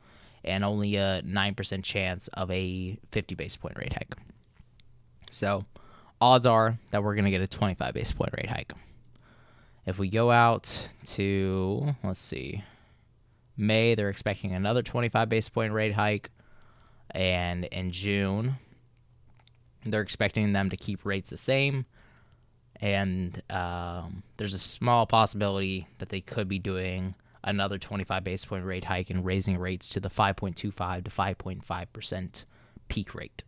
and only a 9% chance of a 50 basis point rate hike. So odds are that we're going to get a 25 basis point rate hike. If we go out to, let's see, May, they're expecting another 25 basis point rate hike. And in June, they're expecting them to keep rates the same. And there's a small possibility that they could be doing another 25 basis point rate hike and raising rates to the 5.25 to 5.5% peak rate.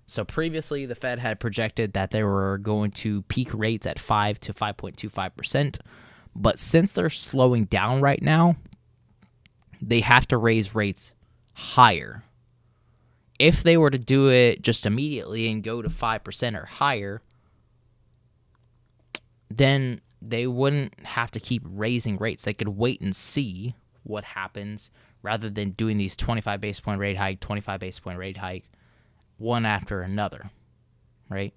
So previously, the Fed had projected that they were going to peak rates at 5 to 5.25%. But since they're slowing down right now, they have to raise rates higher. If they were to do it just immediately and go to 5% or higher, then they wouldn't have to keep raising rates. They could wait and see what happens rather than doing these 25 basis point rate hike, 25 basis point rate hike, one after another, right?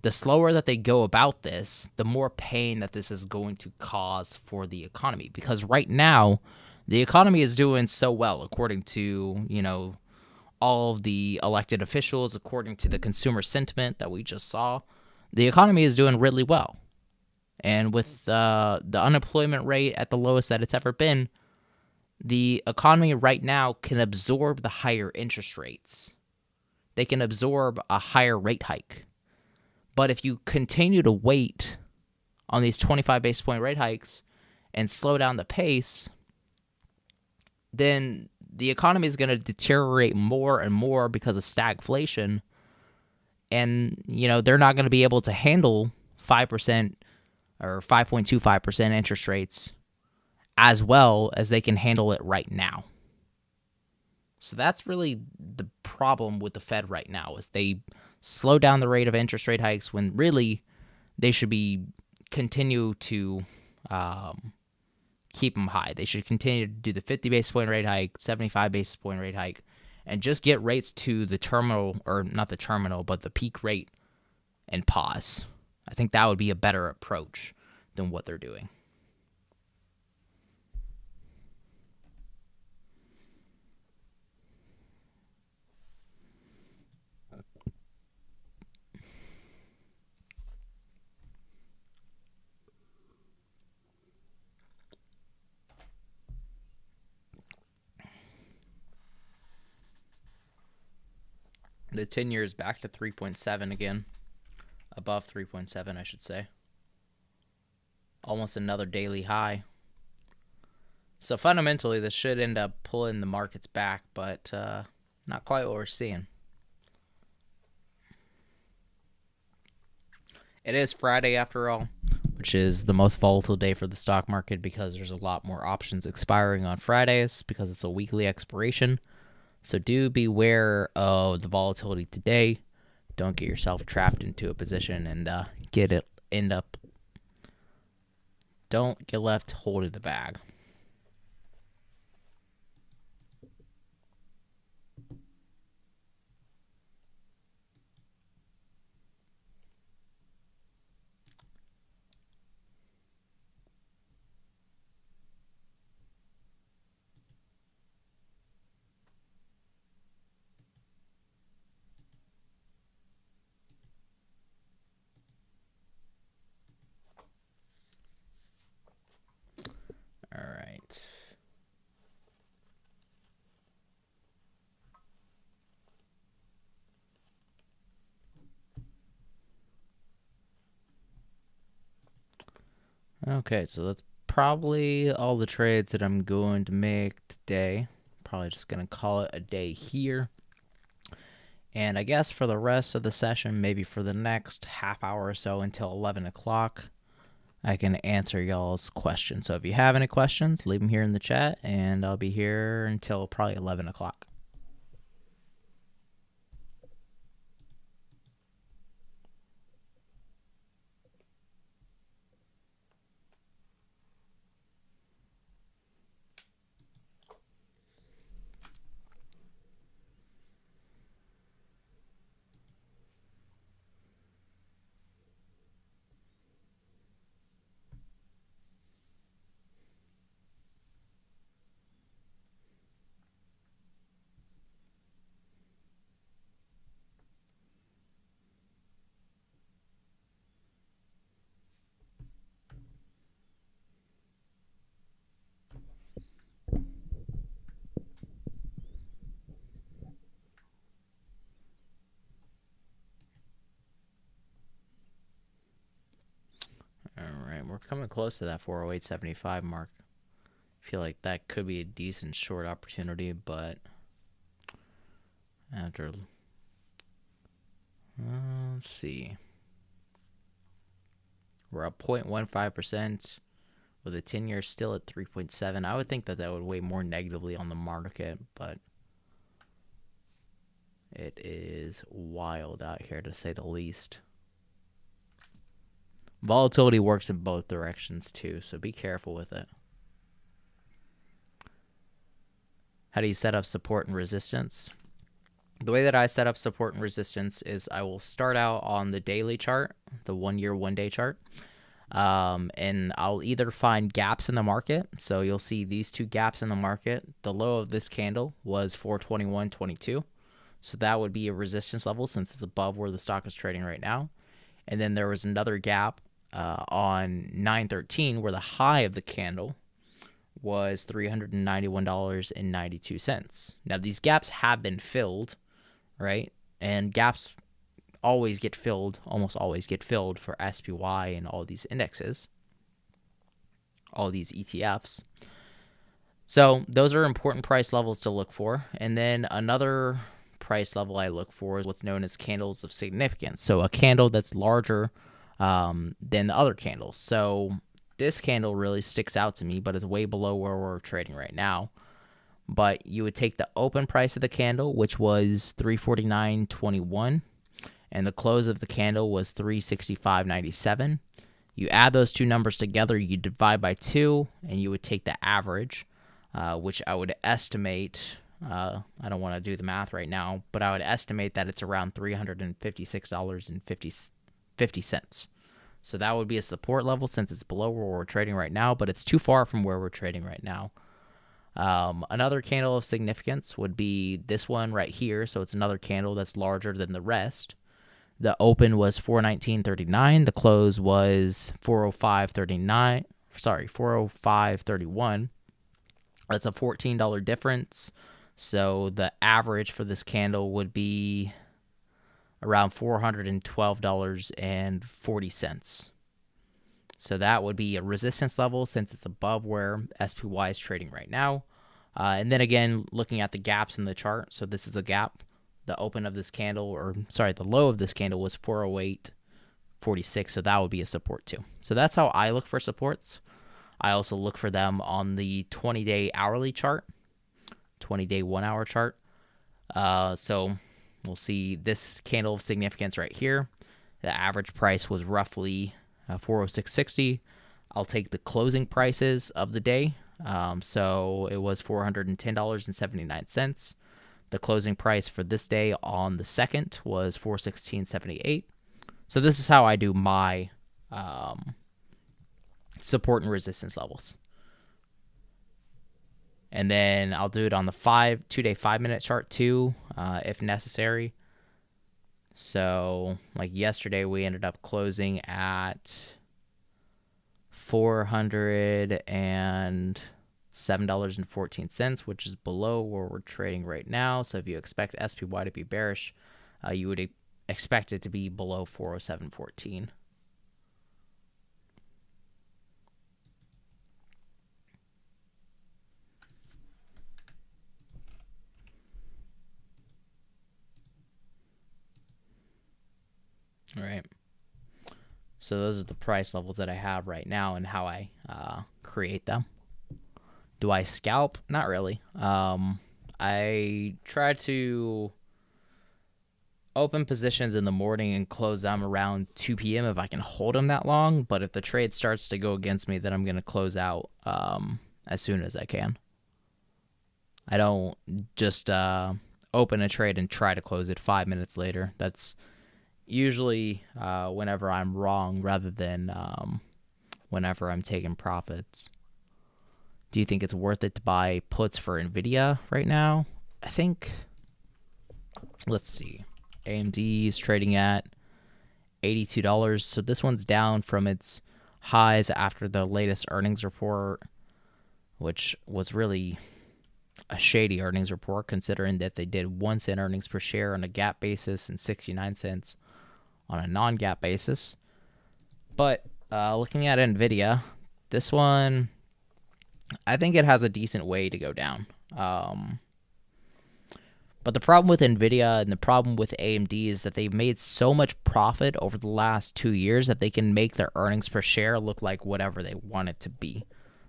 The slower that they go about this, the more pain that this is going to cause for the economy. Because right now, the economy is doing so well, according to, all of the elected officials, according to the consumer sentiment that we just saw. The economy is doing really well. And with the unemployment rate at the lowest that it's ever been, the economy right now can absorb the higher interest rates. They can absorb a higher rate hike. But if you continue to wait on these 25 basis point rate hikes and slow down the pace, then the economy is going to deteriorate more and more because of stagflation. And, they're not going to be able to handle 5% or 5.25% interest rates as well as they can handle it right now. So that's really the problem with the Fed right now, is they slow down the rate of interest rate hikes when really they should be continue to keep them high. They should continue to do the 50 basis point rate hike, 75 basis point rate hike, and just get rates to the terminal, or not the terminal, but the peak rate, and pause. I think that would be a better approach than what they're doing. The 10-year is back to 3.7 again. Above 3.7, I should say. Almost another daily high. So fundamentally, this should end up pulling the markets back, but not quite what we're seeing. It is Friday after all, which is the most volatile day for the stock market because there's a lot more options expiring on Fridays because it's a weekly expiration. So do beware of the volatility today. Don't get yourself trapped into a position and don't get left holding the bag. All right. Okay, so that's probably all the trades that I'm going to make today. Probably just going to call it a day here. And I guess for the rest of the session, maybe for the next half hour or so until 11 o'clock, I can answer y'all's questions. So if you have any questions, leave them here in the chat, and I'll be here until probably 11 o'clock. coming close to that 408.75 mark. I feel like that could be a decent short opportunity, but after let's see, we're up 0.15% with a 10-year still at 3.7. I would think that would weigh more negatively on the market, but it is wild out here to say the least. Volatility works in both directions too, so be careful with it. How do you set up support and resistance? The way that I set up support and resistance is I will start out on the daily chart, the 1 year, 1 day chart. And I'll either find gaps in the market. So you'll see these two gaps in the market. The low of this candle was 421.22. So that would be a resistance level since it's above where the stock is trading right now. And then there was another gap on 9/13 where the high of the candle was $391.92. Now, these gaps have been filled, right? And gaps always get filled, almost always get filled for SPY and all these indexes, all these ETFs. So those are important price levels to look for. And then another price level I look for is what's known as candles of significance. So a candle that's larger than the other candles. So this candle really sticks out to me, but it's way below where we're trading right now. But you would take the open price of the candle, which was $349.21, and the close of the candle was $365.97. You add those two numbers together, you divide by 2, and you would take the average, which I would estimate, I don't want to do the math right now, but I would estimate that it's around $356.50. So that would be a support level since it's below where we're trading right now, but it's too far from where we're trading right now. Another candle of significance would be this one right here. So it's another candle that's larger than the rest. The open was $419.39. The close was $405.31. That's a $14 difference. So the average for this candle would be around $412.40. So that would be a resistance level since it's above where SPY is trading right now. And then again, looking at the gaps in the chart. So this is a gap. The open of this candle, the low of this candle was 408.46. So that would be a support too. So that's how I look for supports. I also look for them on the 20-day hourly chart, 20-day 1 hour chart. So we'll see this candle of significance right here. The average price was roughly 406.60. I'll take the closing prices of the day. So it was $410.79. The closing price for this day on the 2nd was $416.78. So this is how I do my support and resistance levels. And then I'll do it on the 2-day 5-minute chart too, if necessary. So like yesterday, we ended up closing at $407.14, which is below where we're trading right now. So if you expect SPY to be bearish, you would expect it to be below 407.14. All right. So those are the price levels that I have right now and how I create them. Do I scalp? Not really. I try to open positions in the morning and close them around 2 p.m. if I can hold them that long. But if the trade starts to go against me, then I'm going to close out as soon as I can. I don't just open a trade and try to close it 5 minutes later. That's usually whenever I'm wrong rather than whenever I'm taking profits. Do you think it's worth it to buy puts for NVIDIA right now? I think, let's see. AMD is trading at $82. So this one's down from its highs after the latest earnings report, which was really a shady earnings report considering that they did 1 cent earnings per share on a GAAP basis and 69 cents on a non-GAAP basis. But Looking at Nvidia, this one, I think it has a decent way to go down. But the problem with Nvidia and the problem with AMD is that they've made so much profit over the last 2 years that they can make their earnings per share look like whatever they want it to be.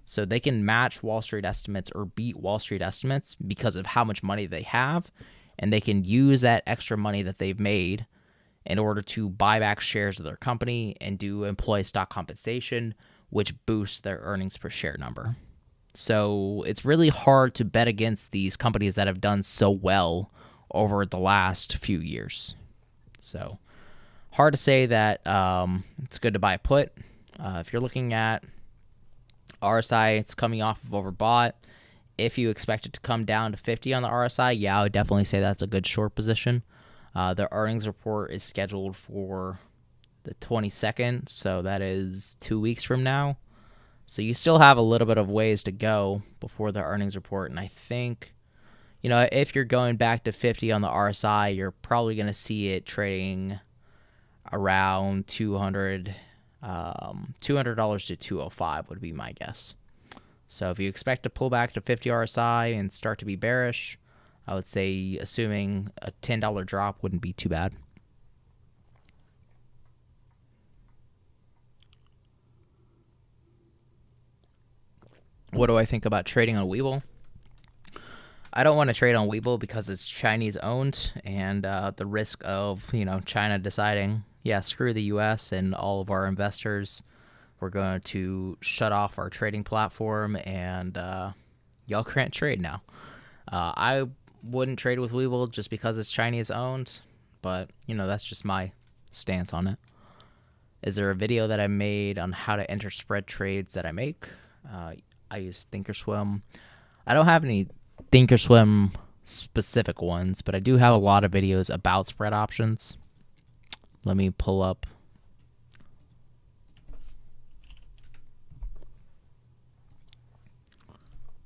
So they can match Wall Street estimates or beat Wall Street estimates because of how much money they have, and they can use that extra money that they've made in order to buy back shares of their company and do employee stock compensation, which boosts their earnings per share number. So it's really hard to bet against these companies that have done so well over the last few years. So hard to say that it's good to buy a put. If you're looking at RSI, it's coming off of overbought. If you expect it to come down to 50 on the RSI, yeah, I would definitely say that's a good short position. The earnings report is scheduled for the 22nd, so that is 2 weeks from now. So you still have a little bit of ways to go before the earnings report. And I think, if you're going back to 50 on the RSI, you're probably going to see it trading around $200 to 205 would be my guess. So if you expect to pull back to 50 RSI and start to be bearish, I would say assuming a $10 drop wouldn't be too bad. What do I think about trading on Webull? I don't want to trade on Webull because it's Chinese owned, and the risk of China deciding, yeah, screw the U.S. and all of our investors, we're going to shut off our trading platform, and y'all can't trade now. I wouldn't trade with Webull just because it's Chinese owned, but that's just my stance on it. Is there a video that I made on how to enter spread trades that I make? I use Thinkorswim. I don't have any Thinkorswim specific ones, but I do have a lot of videos about spread options. Let me pull up.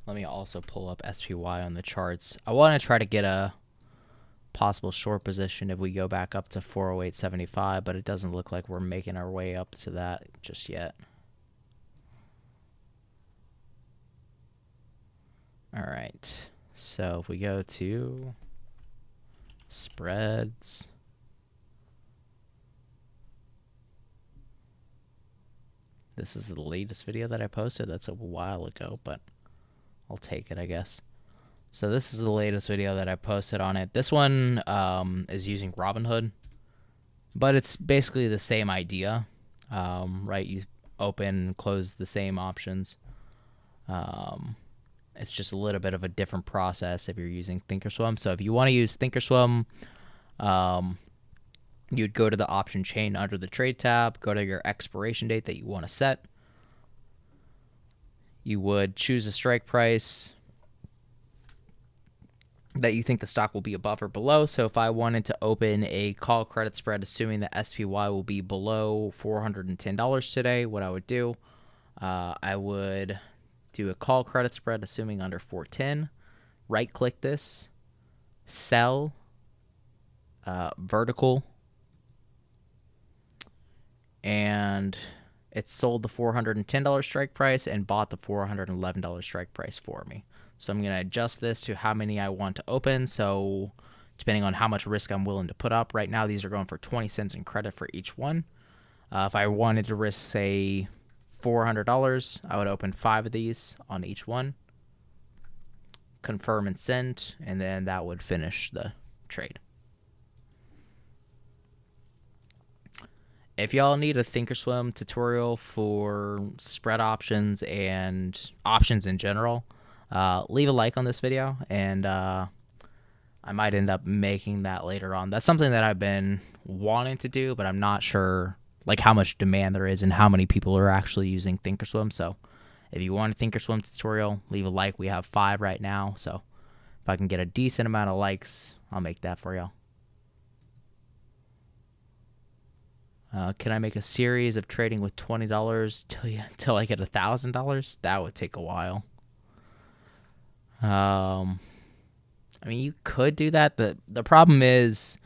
Let me also pull up SPY on the charts. I want to try to get a possible short position if we go back up to 408.75, but it doesn't look like we're making our way up to that just yet. All right, so if we go to spreads, this is the latest video that I posted. That's a while ago, but I'll take it, I guess. So this is the latest video that I posted on it. This one is using Robinhood, but it's basically the same idea, right? You open and close the same options. It's just a little bit of a different process if you're using Thinkorswim. So if you want to use Thinkorswim, you'd go to the option chain under the trade tab, go to your expiration date that you want to set. You would choose a strike price that you think the stock will be above or below. So if I wanted to open a call credit spread, assuming that SPY will be below $410 today, what I would do, I would do a call credit spread assuming under 410, right click this, sell, vertical, and it sold the $410 strike price and bought the $411 strike price for me. So I'm going to adjust this to how many I want to open. So depending on how much risk I'm willing to put up, right now these are going for 20 cents in credit for each one. If I wanted to risk, say, $400, I would open 5 of these on each one, confirm and send, and then that would finish the trade. If y'all need a Thinkorswim tutorial for spread options and options in general, leave a like on this video, and I might end up making that later on. That's something that I've been wanting to do, but I'm not sure like how much demand there is and how many people are actually using Thinkorswim. So if you want a Thinkorswim tutorial, leave a like. We have 5 right now, so if I can get a decent amount of likes, I'll make that for y'all. Can I make a series of trading with $20 till I get $1,000? That would take a while. I mean, you could do that. The problem is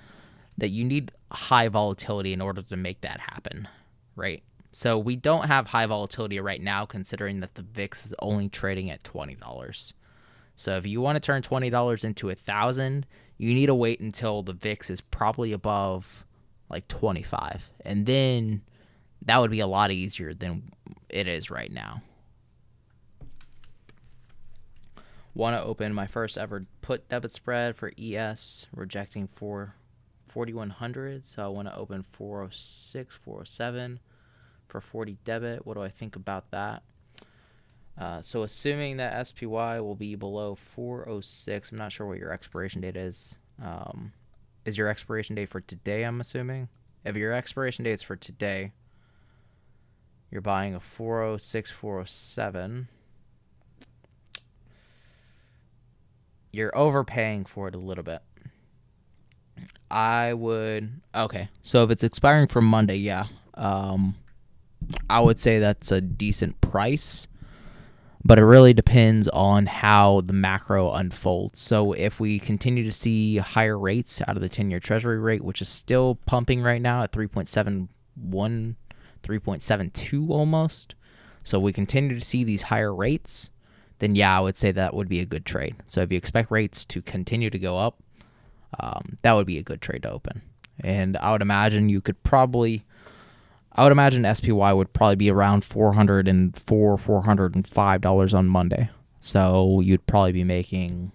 that you need high volatility in order to make that happen, right? So we don't have high volatility right now, considering that the VIX is only trading at $20. So if you want to turn $20 into 1,000, you need to wait until the VIX is probably above like 25, and then that would be a lot easier than it is right now. Want to open my first ever put debit spread for ES, rejecting 4,100. So I want to open 406, 407 for 40 debit. What do I think about that? So assuming that SPY will be below 406, I'm not sure what your expiration date is. Is your expiration date for today, I'm assuming? If your expiration date is for today, you're buying a 406, 407. You're overpaying for it a little bit. Okay, so if it's expiring for Monday, yeah. I would say that's a decent price, but it really depends on how the macro unfolds. So if we continue to see higher rates out of the 10-year Treasury rate, which is still pumping right now at 3.71, 3.72 almost, so we continue to see these higher rates, then yeah, I would say that would be a good trade. So if you expect rates to continue to go up, that would be a good trade to open. And I would imagine SPY would probably be around $404, $405 on Monday. So you'd probably be making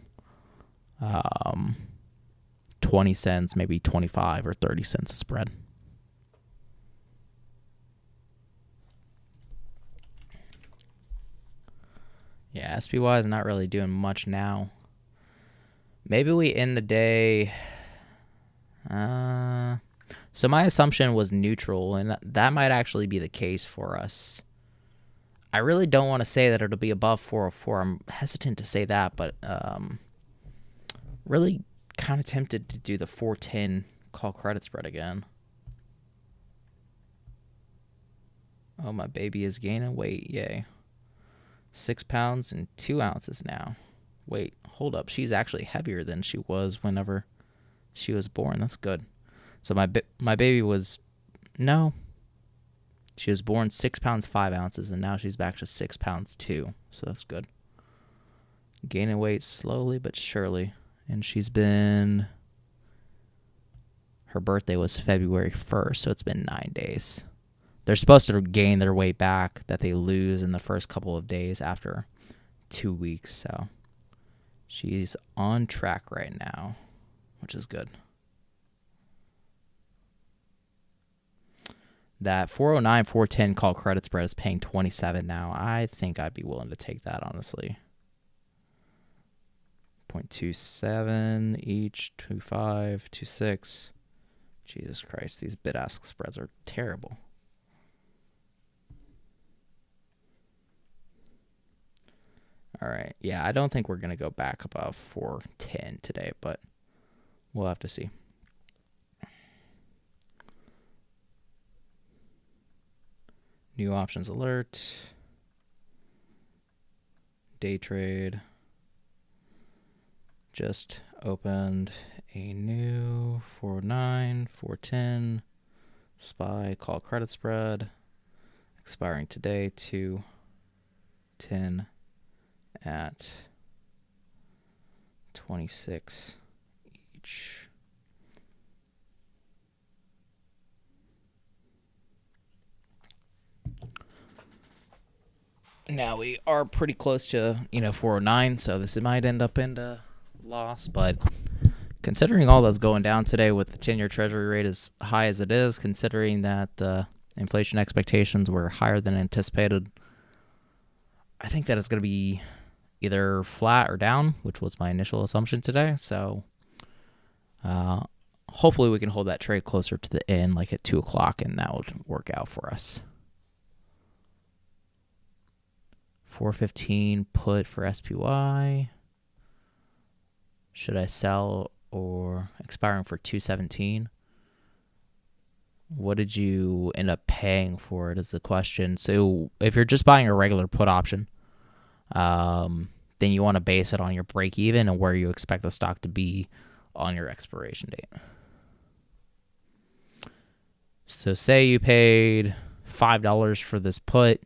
20 cents, maybe 25 or 30 cents a spread. Yeah, SPY is not really doing much now. Maybe we end the day. So my assumption was neutral, and that might actually be the case for us. I really don't want to say that it'll be above 404. I'm hesitant to say that, but really kind of tempted to do the 410 call credit spread again. Oh, my baby is gaining weight. Yay. 6 pounds and 2 ounces now. Wait, hold up. She's actually heavier than she was whenever she was born. That's good. So my baby was, no, she was born 6 pounds 5 ounces, and now she's back to 6 pounds 2. So that's good. Gaining weight slowly but surely. And her birthday was February 1st, so it's been 9 days. They're supposed to gain their weight back that they lose in the first couple of days after 2 weeks. So she's on track right now, which is good. That 409, 410 call credit spread is paying 27 now. I think I'd be willing to take that, honestly. 0.27 each, 25, 26. Jesus Christ, these bid-ask spreads are terrible. All right. Yeah, I don't think we're going to go back above 410 today, but we'll have to see. New options alert. Day trade. Just opened a new 409, 410 SPY call credit spread. Expiring today, 210 at 26 each. Now we are pretty close to 409, so this might end up in a loss, but considering all that's going down today with the 10-year Treasury rate as high as it is, considering that inflation expectations were higher than anticipated, I think that it's going to be either flat or down, which was my initial assumption today. So hopefully we can hold that trade closer to the end, like at 2 o'clock, and that would work out for us. 415 put for SPY. Should I sell or expiring for 217? What did you end up paying for it is the question. So if you're just buying a regular put option, then you want to base it on your break even and where you expect the stock to be on your expiration date. So say you paid $5 for this put,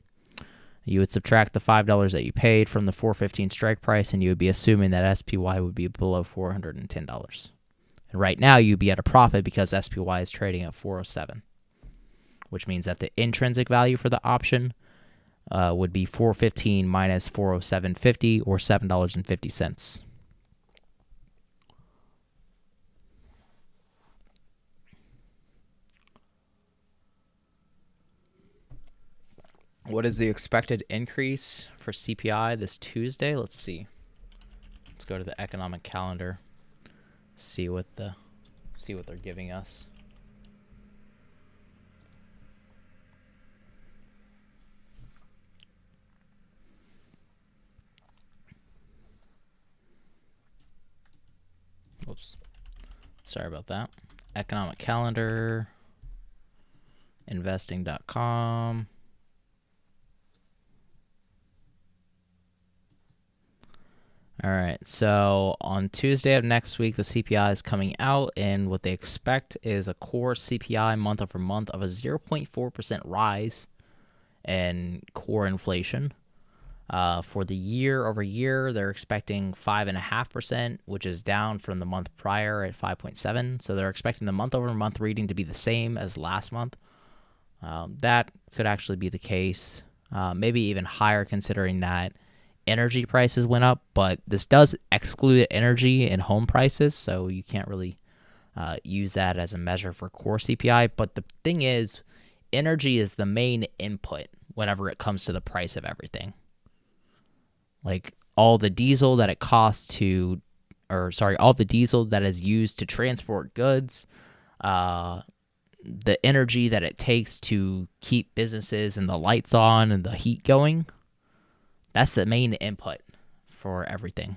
you would subtract the $5 that you paid from the 415 strike price, and you would be assuming that SPY would be below $410. And right now, you'd be at a profit because SPY is trading at 407, which means that the intrinsic value for the option would be 415 minus 407.50, or $7.50. What is the expected increase for CPI this Tuesday? Let's see. Let's go to the economic calendar. See what they're giving us. Oops. Sorry about that. Economic calendar. Investing.com. All right, so on Tuesday of next week, the CPI is coming out, and what they expect is a core CPI month over month of a 0.4% rise in core inflation. For the year over year, they're expecting 5.5%, which is down from the month prior at 5.7%. So they're expecting the month over month reading to be the same as last month. That could actually be the case, maybe even higher considering that energy prices went up, but this does exclude energy and home prices, so you can't really use that as a measure for core CPI. But the thing is, energy is the main input whenever it comes to the price of everything. Like all the diesel that it costs to, all the diesel that is used to transport goods, the energy that it takes to keep businesses and the lights on and the heat going. That's the main input for everything.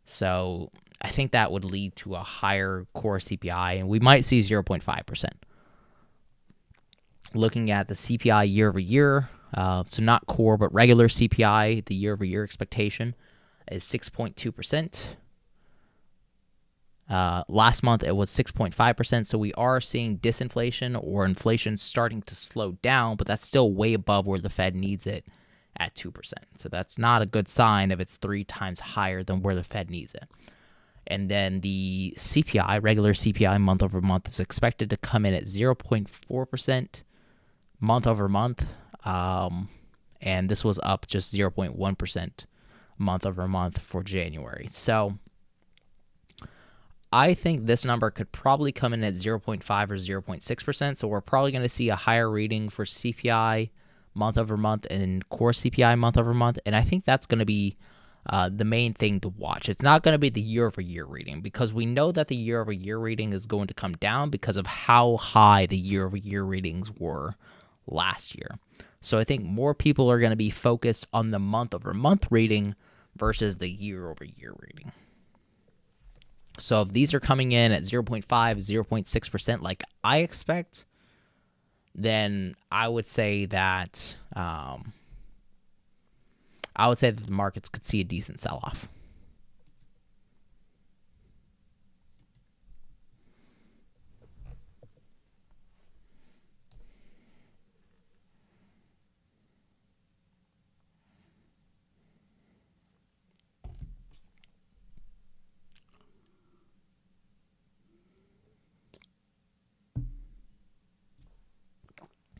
So I think that would lead to a higher core CPI, and we might see 0.5%. Looking at the CPI year over year, so not core, but regular CPI, the year over year expectation is 6.2%. Last month it was 6.5%, so we are seeing disinflation or inflation starting to slow down, but that's still way above where the Fed needs it at 2%. So that's not a good sign if it's 3 times higher than where the Fed needs it. And then the CPI, regular CPI month over month, is expected to come in at 0.4% month over month. And this was up just 0.1% month over month for January. So I think this number could probably come in at 0.5 or 0.6%. So we're probably going to see a higher reading for CPI month over month and core CPI month over month. And I think that's going to be the main thing to watch. It's not going to be the year over year reading, because we know that the year over year reading is going to come down because of how high the year over year readings were last year. So I think more people are going to be focused on the month over month reading versus the year over year reading. So if these are coming in at 0.5, 0.6% like I expect, then I would say that the markets could see a decent sell-off.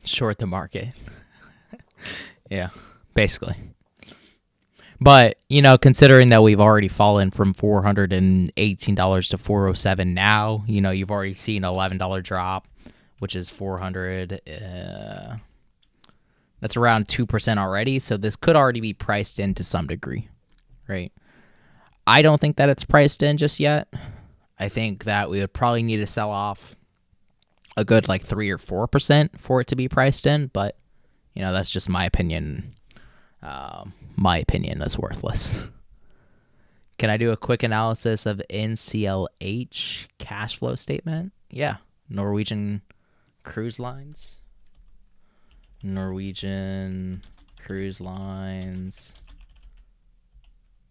Short the market. Yeah, basically. But, considering that we've already fallen from $418 to $407 now, you've already seen an $11 drop, which is 400. That's around 2% already. So this could already be priced in to some degree, right? I don't think that it's priced in just yet. I think that we would probably need to sell off a good 3 or 4% for it to be priced in, but that's just my opinion. My opinion is worthless. Can I do a quick analysis of NCLH cash flow statement? Yeah, Norwegian Cruise Lines.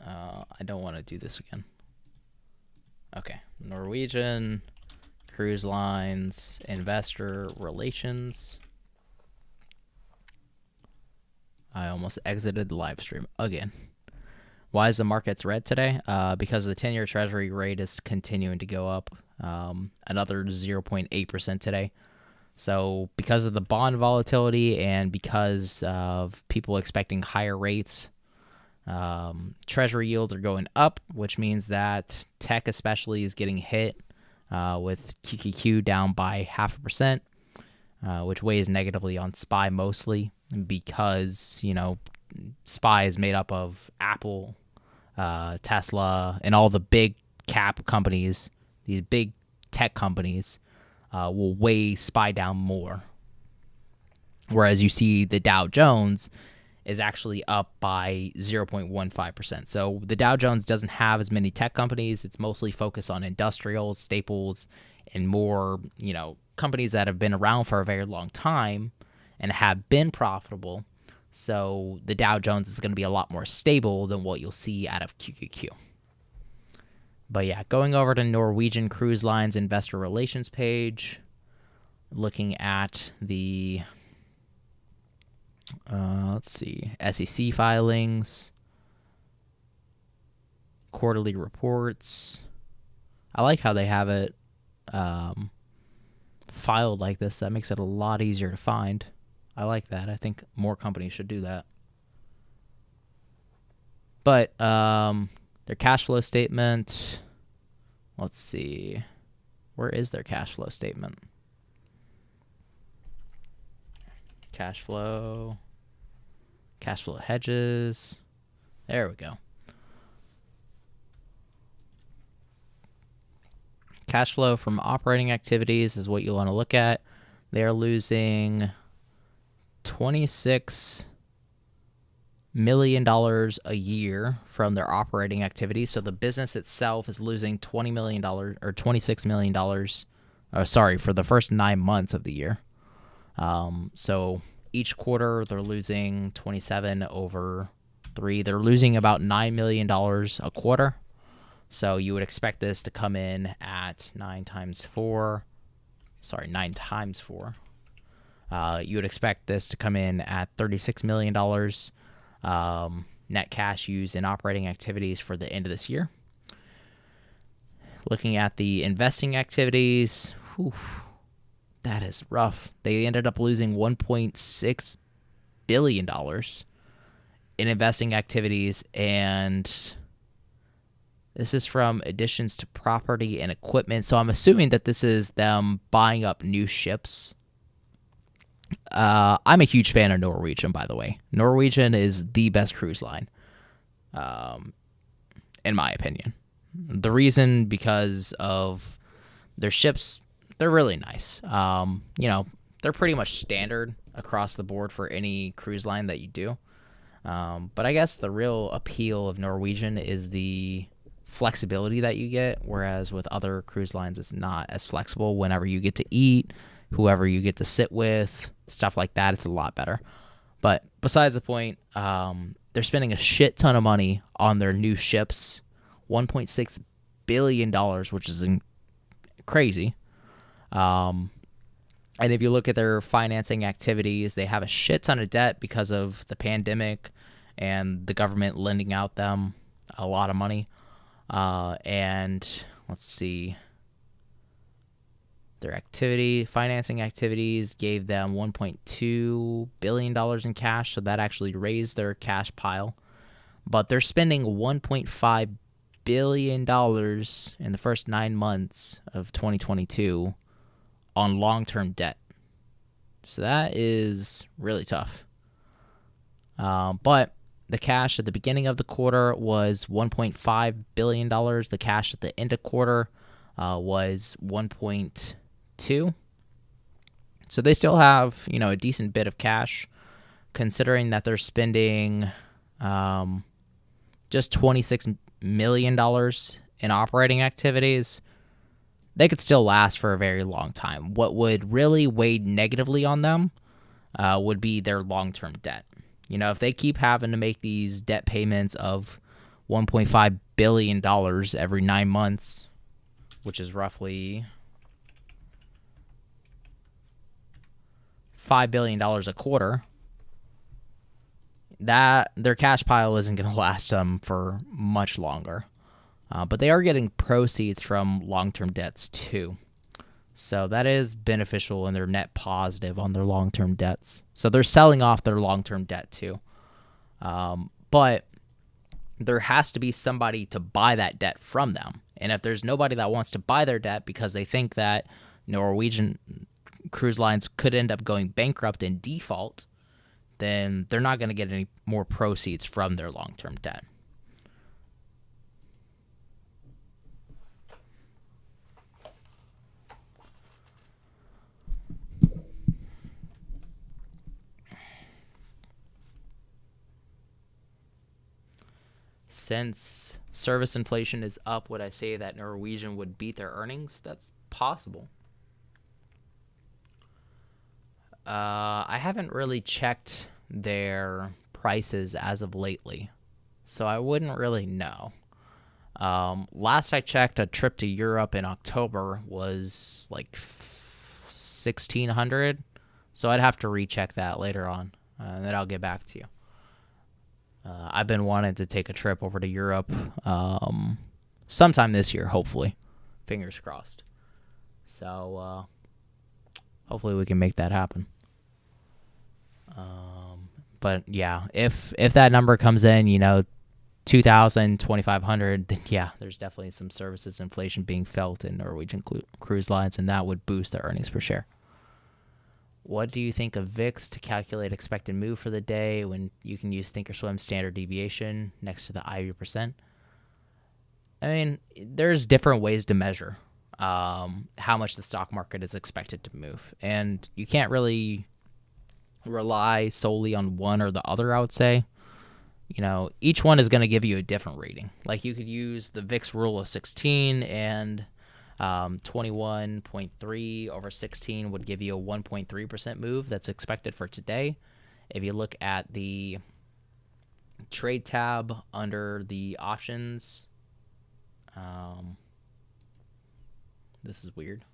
I don't want to do this again. Okay, Norwegian Cruise Lines investor relations. I almost exited the live stream again. Why is the markets red today? Because the 10-year Treasury rate is continuing to go up, another 0.8% today. So because of the bond volatility and because of people expecting higher rates, Treasury yields are going up, which means that tech especially is getting hit with QQQ down by 0.5%, which weighs negatively on SPY mostly because, SPY is made up of Apple, Tesla, and all the big cap companies. These big tech companies will weigh SPY down more. Whereas you see the Dow Jones is actually up by 0.15%. So the Dow Jones doesn't have as many tech companies. It's mostly focused on industrials, staples, and more, companies that have been around for a very long time and have been profitable. So the Dow Jones is going to be a lot more stable than what you'll see out of QQQ. But yeah, going over to Norwegian Cruise Line's investor relations page, looking at the SEC filings, quarterly reports. I like how they have it filed like this. That makes it a lot easier to find. I like that. I think more companies should do that. But their cash flow statement, let's see. Where is their cash flow statement? Cash flow hedges. There we go. Cash flow from operating activities is what you want to look at. They're losing $26 million a year from their operating activities. So the business itself is losing $20 million or $26 million. For the first 9 months of the year. So each quarter they're losing 27 over 3. They're losing about $9 million a quarter. So you would expect this to come in at 9 times 4. You would expect this to come in at $36 million net cash used in operating activities for the end of this year. Looking at the investing activities, that is rough. They ended up losing $1.6 billion in investing activities, and this is from additions to property and equipment. So I'm assuming that this is them buying up new ships. I'm a huge fan of Norwegian, by the way. Norwegian is the best cruise line, in my opinion. The reason because of their ships, they're really nice. They're pretty much standard across the board for any cruise line that you do. But I guess the real appeal of Norwegian is the flexibility that you get, whereas with other cruise lines, it's not as flexible. Whenever you get to eat, whoever you get to sit with, stuff like that, it's a lot better. But besides the point, they're spending a shit ton of money on their new ships, $1.6 billion, which is crazy. And if you look at their financing activities, they have a shit ton of debt because of the pandemic and the government lending out them a lot of money. And let's see. Their financing activities gave them $1.2 billion in cash, so that actually raised their cash pile. But they're spending $1.5 billion in the first 9 months of 2022 on long-term debt. So that is really tough. But the cash at the beginning of the quarter was $1.5 billion. The cash at the end of quarter was 1.2. So they still have, a decent bit of cash, considering that they're spending just $26 million in operating activities. They could still last for a very long time. What would really weigh negatively on them would be their long-term debt. If they keep having to make these debt payments of $1.5 billion every 9 months, which is roughly $5 billion a quarter, that their cash pile isn't going to last them for much longer. But they are getting proceeds from long-term debts too. So that is beneficial, and they're net positive on their long-term debts. So they're selling off their long-term debt too. But there has to be somebody to buy that debt from them. And if there's nobody that wants to buy their debt because they think that Norwegian Cruise Lines could end up going bankrupt in default, then they're not going to get any more proceeds from their long-term debt. Since service inflation is up, would I say that Norwegian would beat their earnings? That's possible. I haven't really checked their prices as of lately, so I wouldn't really know. Last I checked, a trip to Europe in October was like 1,600, so I'd have to recheck that later on, and then I'll get back to you. I've been wanting to take a trip over to Europe sometime this year, hopefully. Fingers crossed. So hopefully we can make that happen. But yeah, if that number comes in, 2,000, 2,500, then yeah, there's definitely some services inflation being felt in Norwegian Cruise Lines, and that would boost their earnings per share. What do you think of VIX to calculate expected move for the day when you can use Thinkorswim standard deviation next to the IV%? I mean, there's different ways to measure how much the stock market is expected to move. And you can't really rely solely on one or the other, I would say. Each one is going to give you a different rating. Like you could use the VIX rule of 16 and 21.3 over 16 would give you a 1.3% move that's expected for today. If you look at the trade tab under the options, this is weird.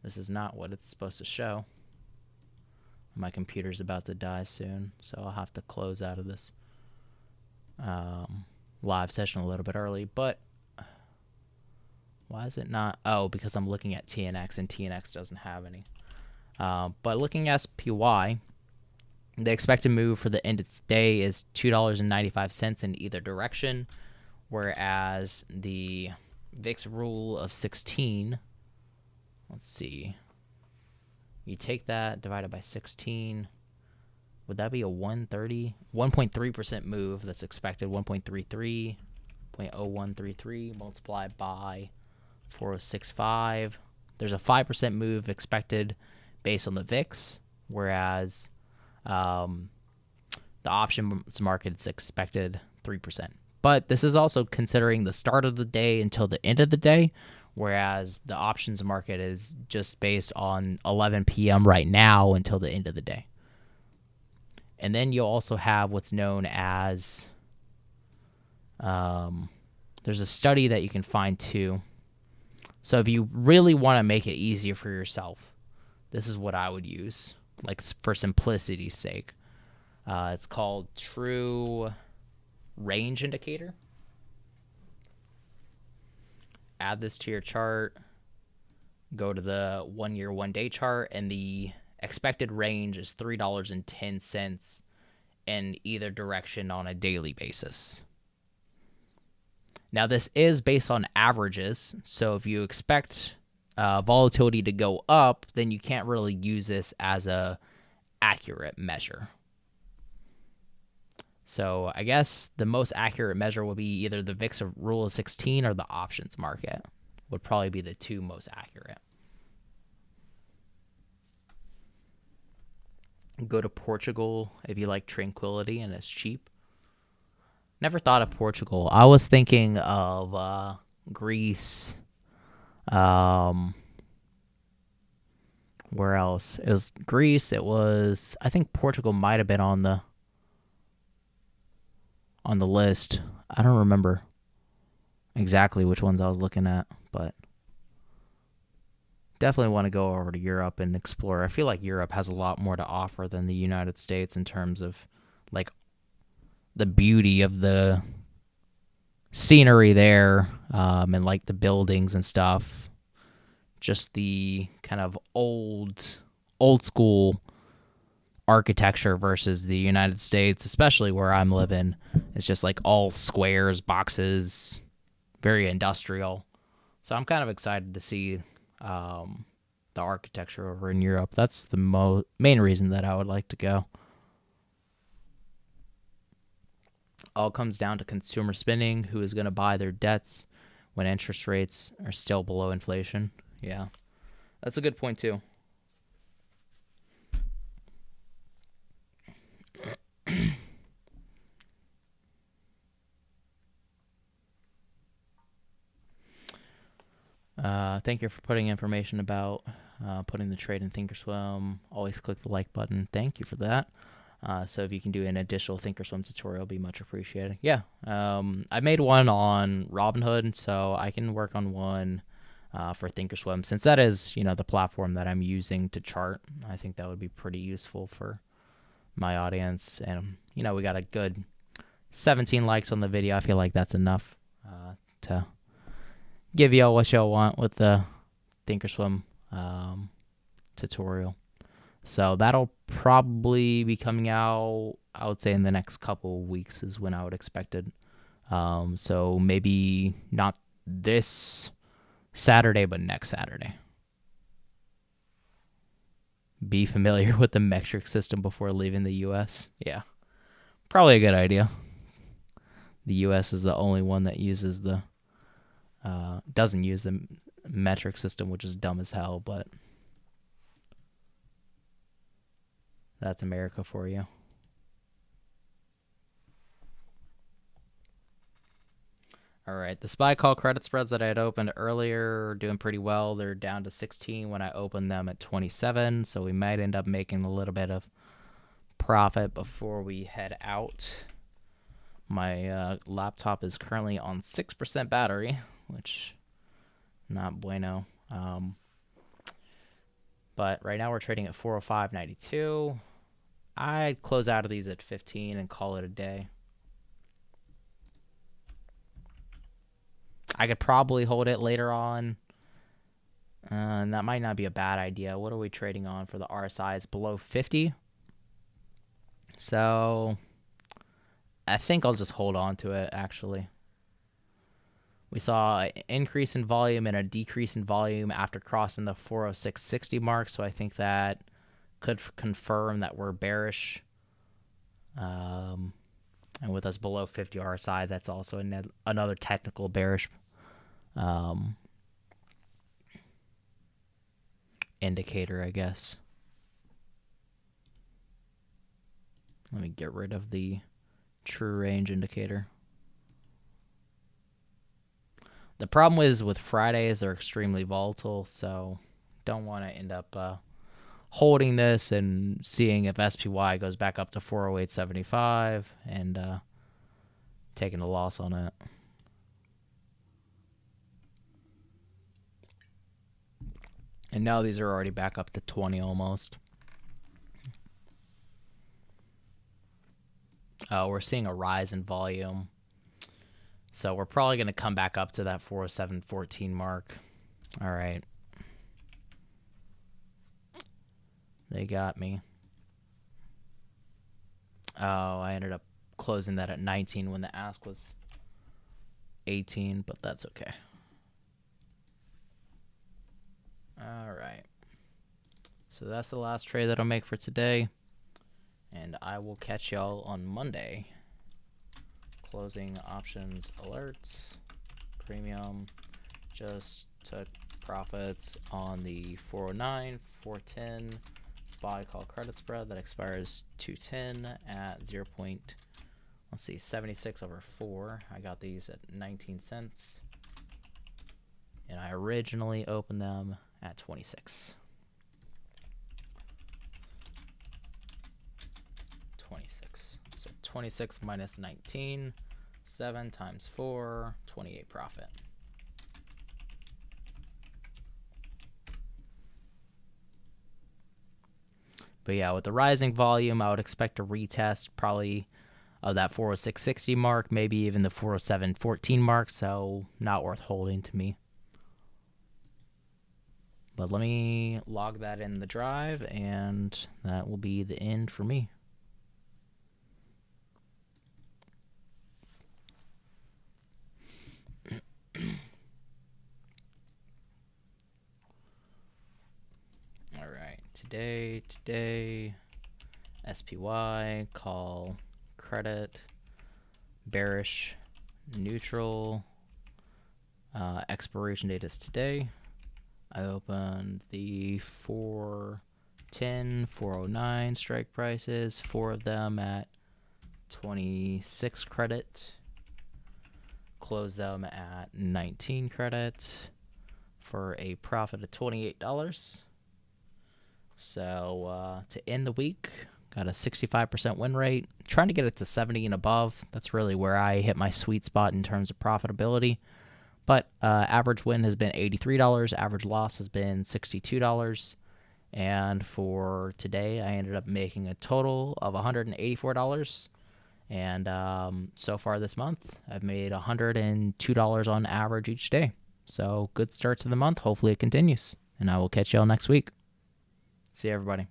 This is not what it's supposed to show. My computer's about to die soon, so I'll have to close out of this live session a little bit early, but why is it not? Oh, because I'm looking at TNX, and TNX doesn't have any. But looking at SPY, the expected move for the end of the day is $2.95 in either direction, whereas the VIX rule of 16, let's see, you take that divided by 16, would that be a 1.3% move that's expected? 1.33, 0.0133 multiplied by 4.065. There's a 5% move expected based on the VIX, whereas the options market is expected 3%. But this is also considering the start of the day until the end of the day, whereas the options market is just based on 11 p.m. right now until the end of the day. And then you'll also have what's known as, there's a study that you can find too. So if you really want to make it easier for yourself, this is what I would use, like for simplicity's sake. It's called True Range Indicator. Add this to your chart. Go to the 1 year, 1 day chart, and the expected range is $3.10 in either direction on a daily basis. Now, this is based on averages, so if you expect volatility to go up, then you can't really use this as a accurate measure. So I guess the most accurate measure would be either the VIX rule of 16 or the options market would probably be the two most accurate. Go to Portugal if you like tranquility and it's cheap. Never thought of Portugal. I was thinking of Greece. Where else? It was Greece. It was, I think Portugal might have been on the list. I don't remember exactly which ones I was looking at, but definitely want to go over to Europe and explore. I feel like Europe has a lot more to offer than the United States in terms of like the beauty of the scenery there, and like the buildings and stuff. Just the kind of old school architecture versus the United States, especially where I'm living. It's just like all squares, boxes, very industrial. So I'm kind of excited to see the architecture over in Europe. That's the main reason that I would like to go. All comes down to consumer spending, who is going to buy their debts when interest rates are still below inflation. Yeah, that's a good point too. Thank you for putting information about putting the trade in Thinkorswim. Always click the like button. Thank you for that. So if you can do an additional Thinkorswim tutorial, it'll be much appreciated. Yeah, I made one on Robinhood, so I can work on one for Thinkorswim, since that is, the platform that I'm using to chart. I think that would be pretty useful for my audience. And, we got a good 17 likes on the video. I feel like that's enough to give y'all what y'all want with the Thinkorswim tutorial. So that'll probably be coming out, I would say, in the next couple of weeks is when I would expect it. So maybe not this Saturday, but next Saturday. Be familiar with the metric system before leaving the U.S. Yeah, probably a good idea. The U.S. is the only one that uses doesn't use the metric system, which is dumb as hell, but that's America for you. All right, the SPY call credit spreads that I had opened earlier are doing pretty well. They're down to 16 when I opened them at 27, so we might end up making a little bit of profit before we head out. My laptop is currently on 6% battery, which not bueno. But right now we're trading at 405.92. I'd close out of these at 15 and call it a day. I could probably hold it later on. And that might not be a bad idea. What are we trading on for the RSI? It's below 50. So I think I'll just hold on to it, actually. We saw an increase in volume and a decrease in volume after crossing the 406.60 mark. So I think that could confirm that we're bearish. And with us below 50 RSI, that's also another technical bearish indicator, I guess. Let me get rid of the true range indicator. The problem is with Fridays, they're extremely volatile, so don't want to end up holding this and seeing if SPY goes back up to 408.75 and taking a loss on it. And now these are already back up to 20 almost. We're seeing a rise in volume. So we're probably going to come back up to that 407.14 mark. All right. They got me. Oh, I ended up closing that at 19 when the ask was 18, but that's okay. All right. So that's the last trade that I'll make for today. And I will catch y'all on Monday. Closing options alerts. Premium just took profits on the 409, 410 SPY call credit spread that expires 210 at 76 over 4. I got these at 19 cents. And I originally opened them at 26. 26. So 26 minus 19, 7 times 4, 28 profit. But yeah, with the rising volume, I would expect a retest probably of that 406.60 mark, maybe even the 407.14 mark, so not worth holding to me. But let me log that in the drive, and that will be the end for me. All right, today, SPY, call, credit, bearish, neutral, expiration date is today. I opened the 410, 409 strike prices, 4 of them at 26 credit. Close them at 19 credit for a profit of $28. So to end the week, got a 65% win rate. Trying to get it to 70 and above. That's really where I hit my sweet spot in terms of profitability. But average win has been $83. Average loss has been $62. And for today, I ended up making a total of $184. And so far this month, I've made $102 on average each day. So good start to the month. Hopefully it continues. And I will catch y'all next week. See you, everybody.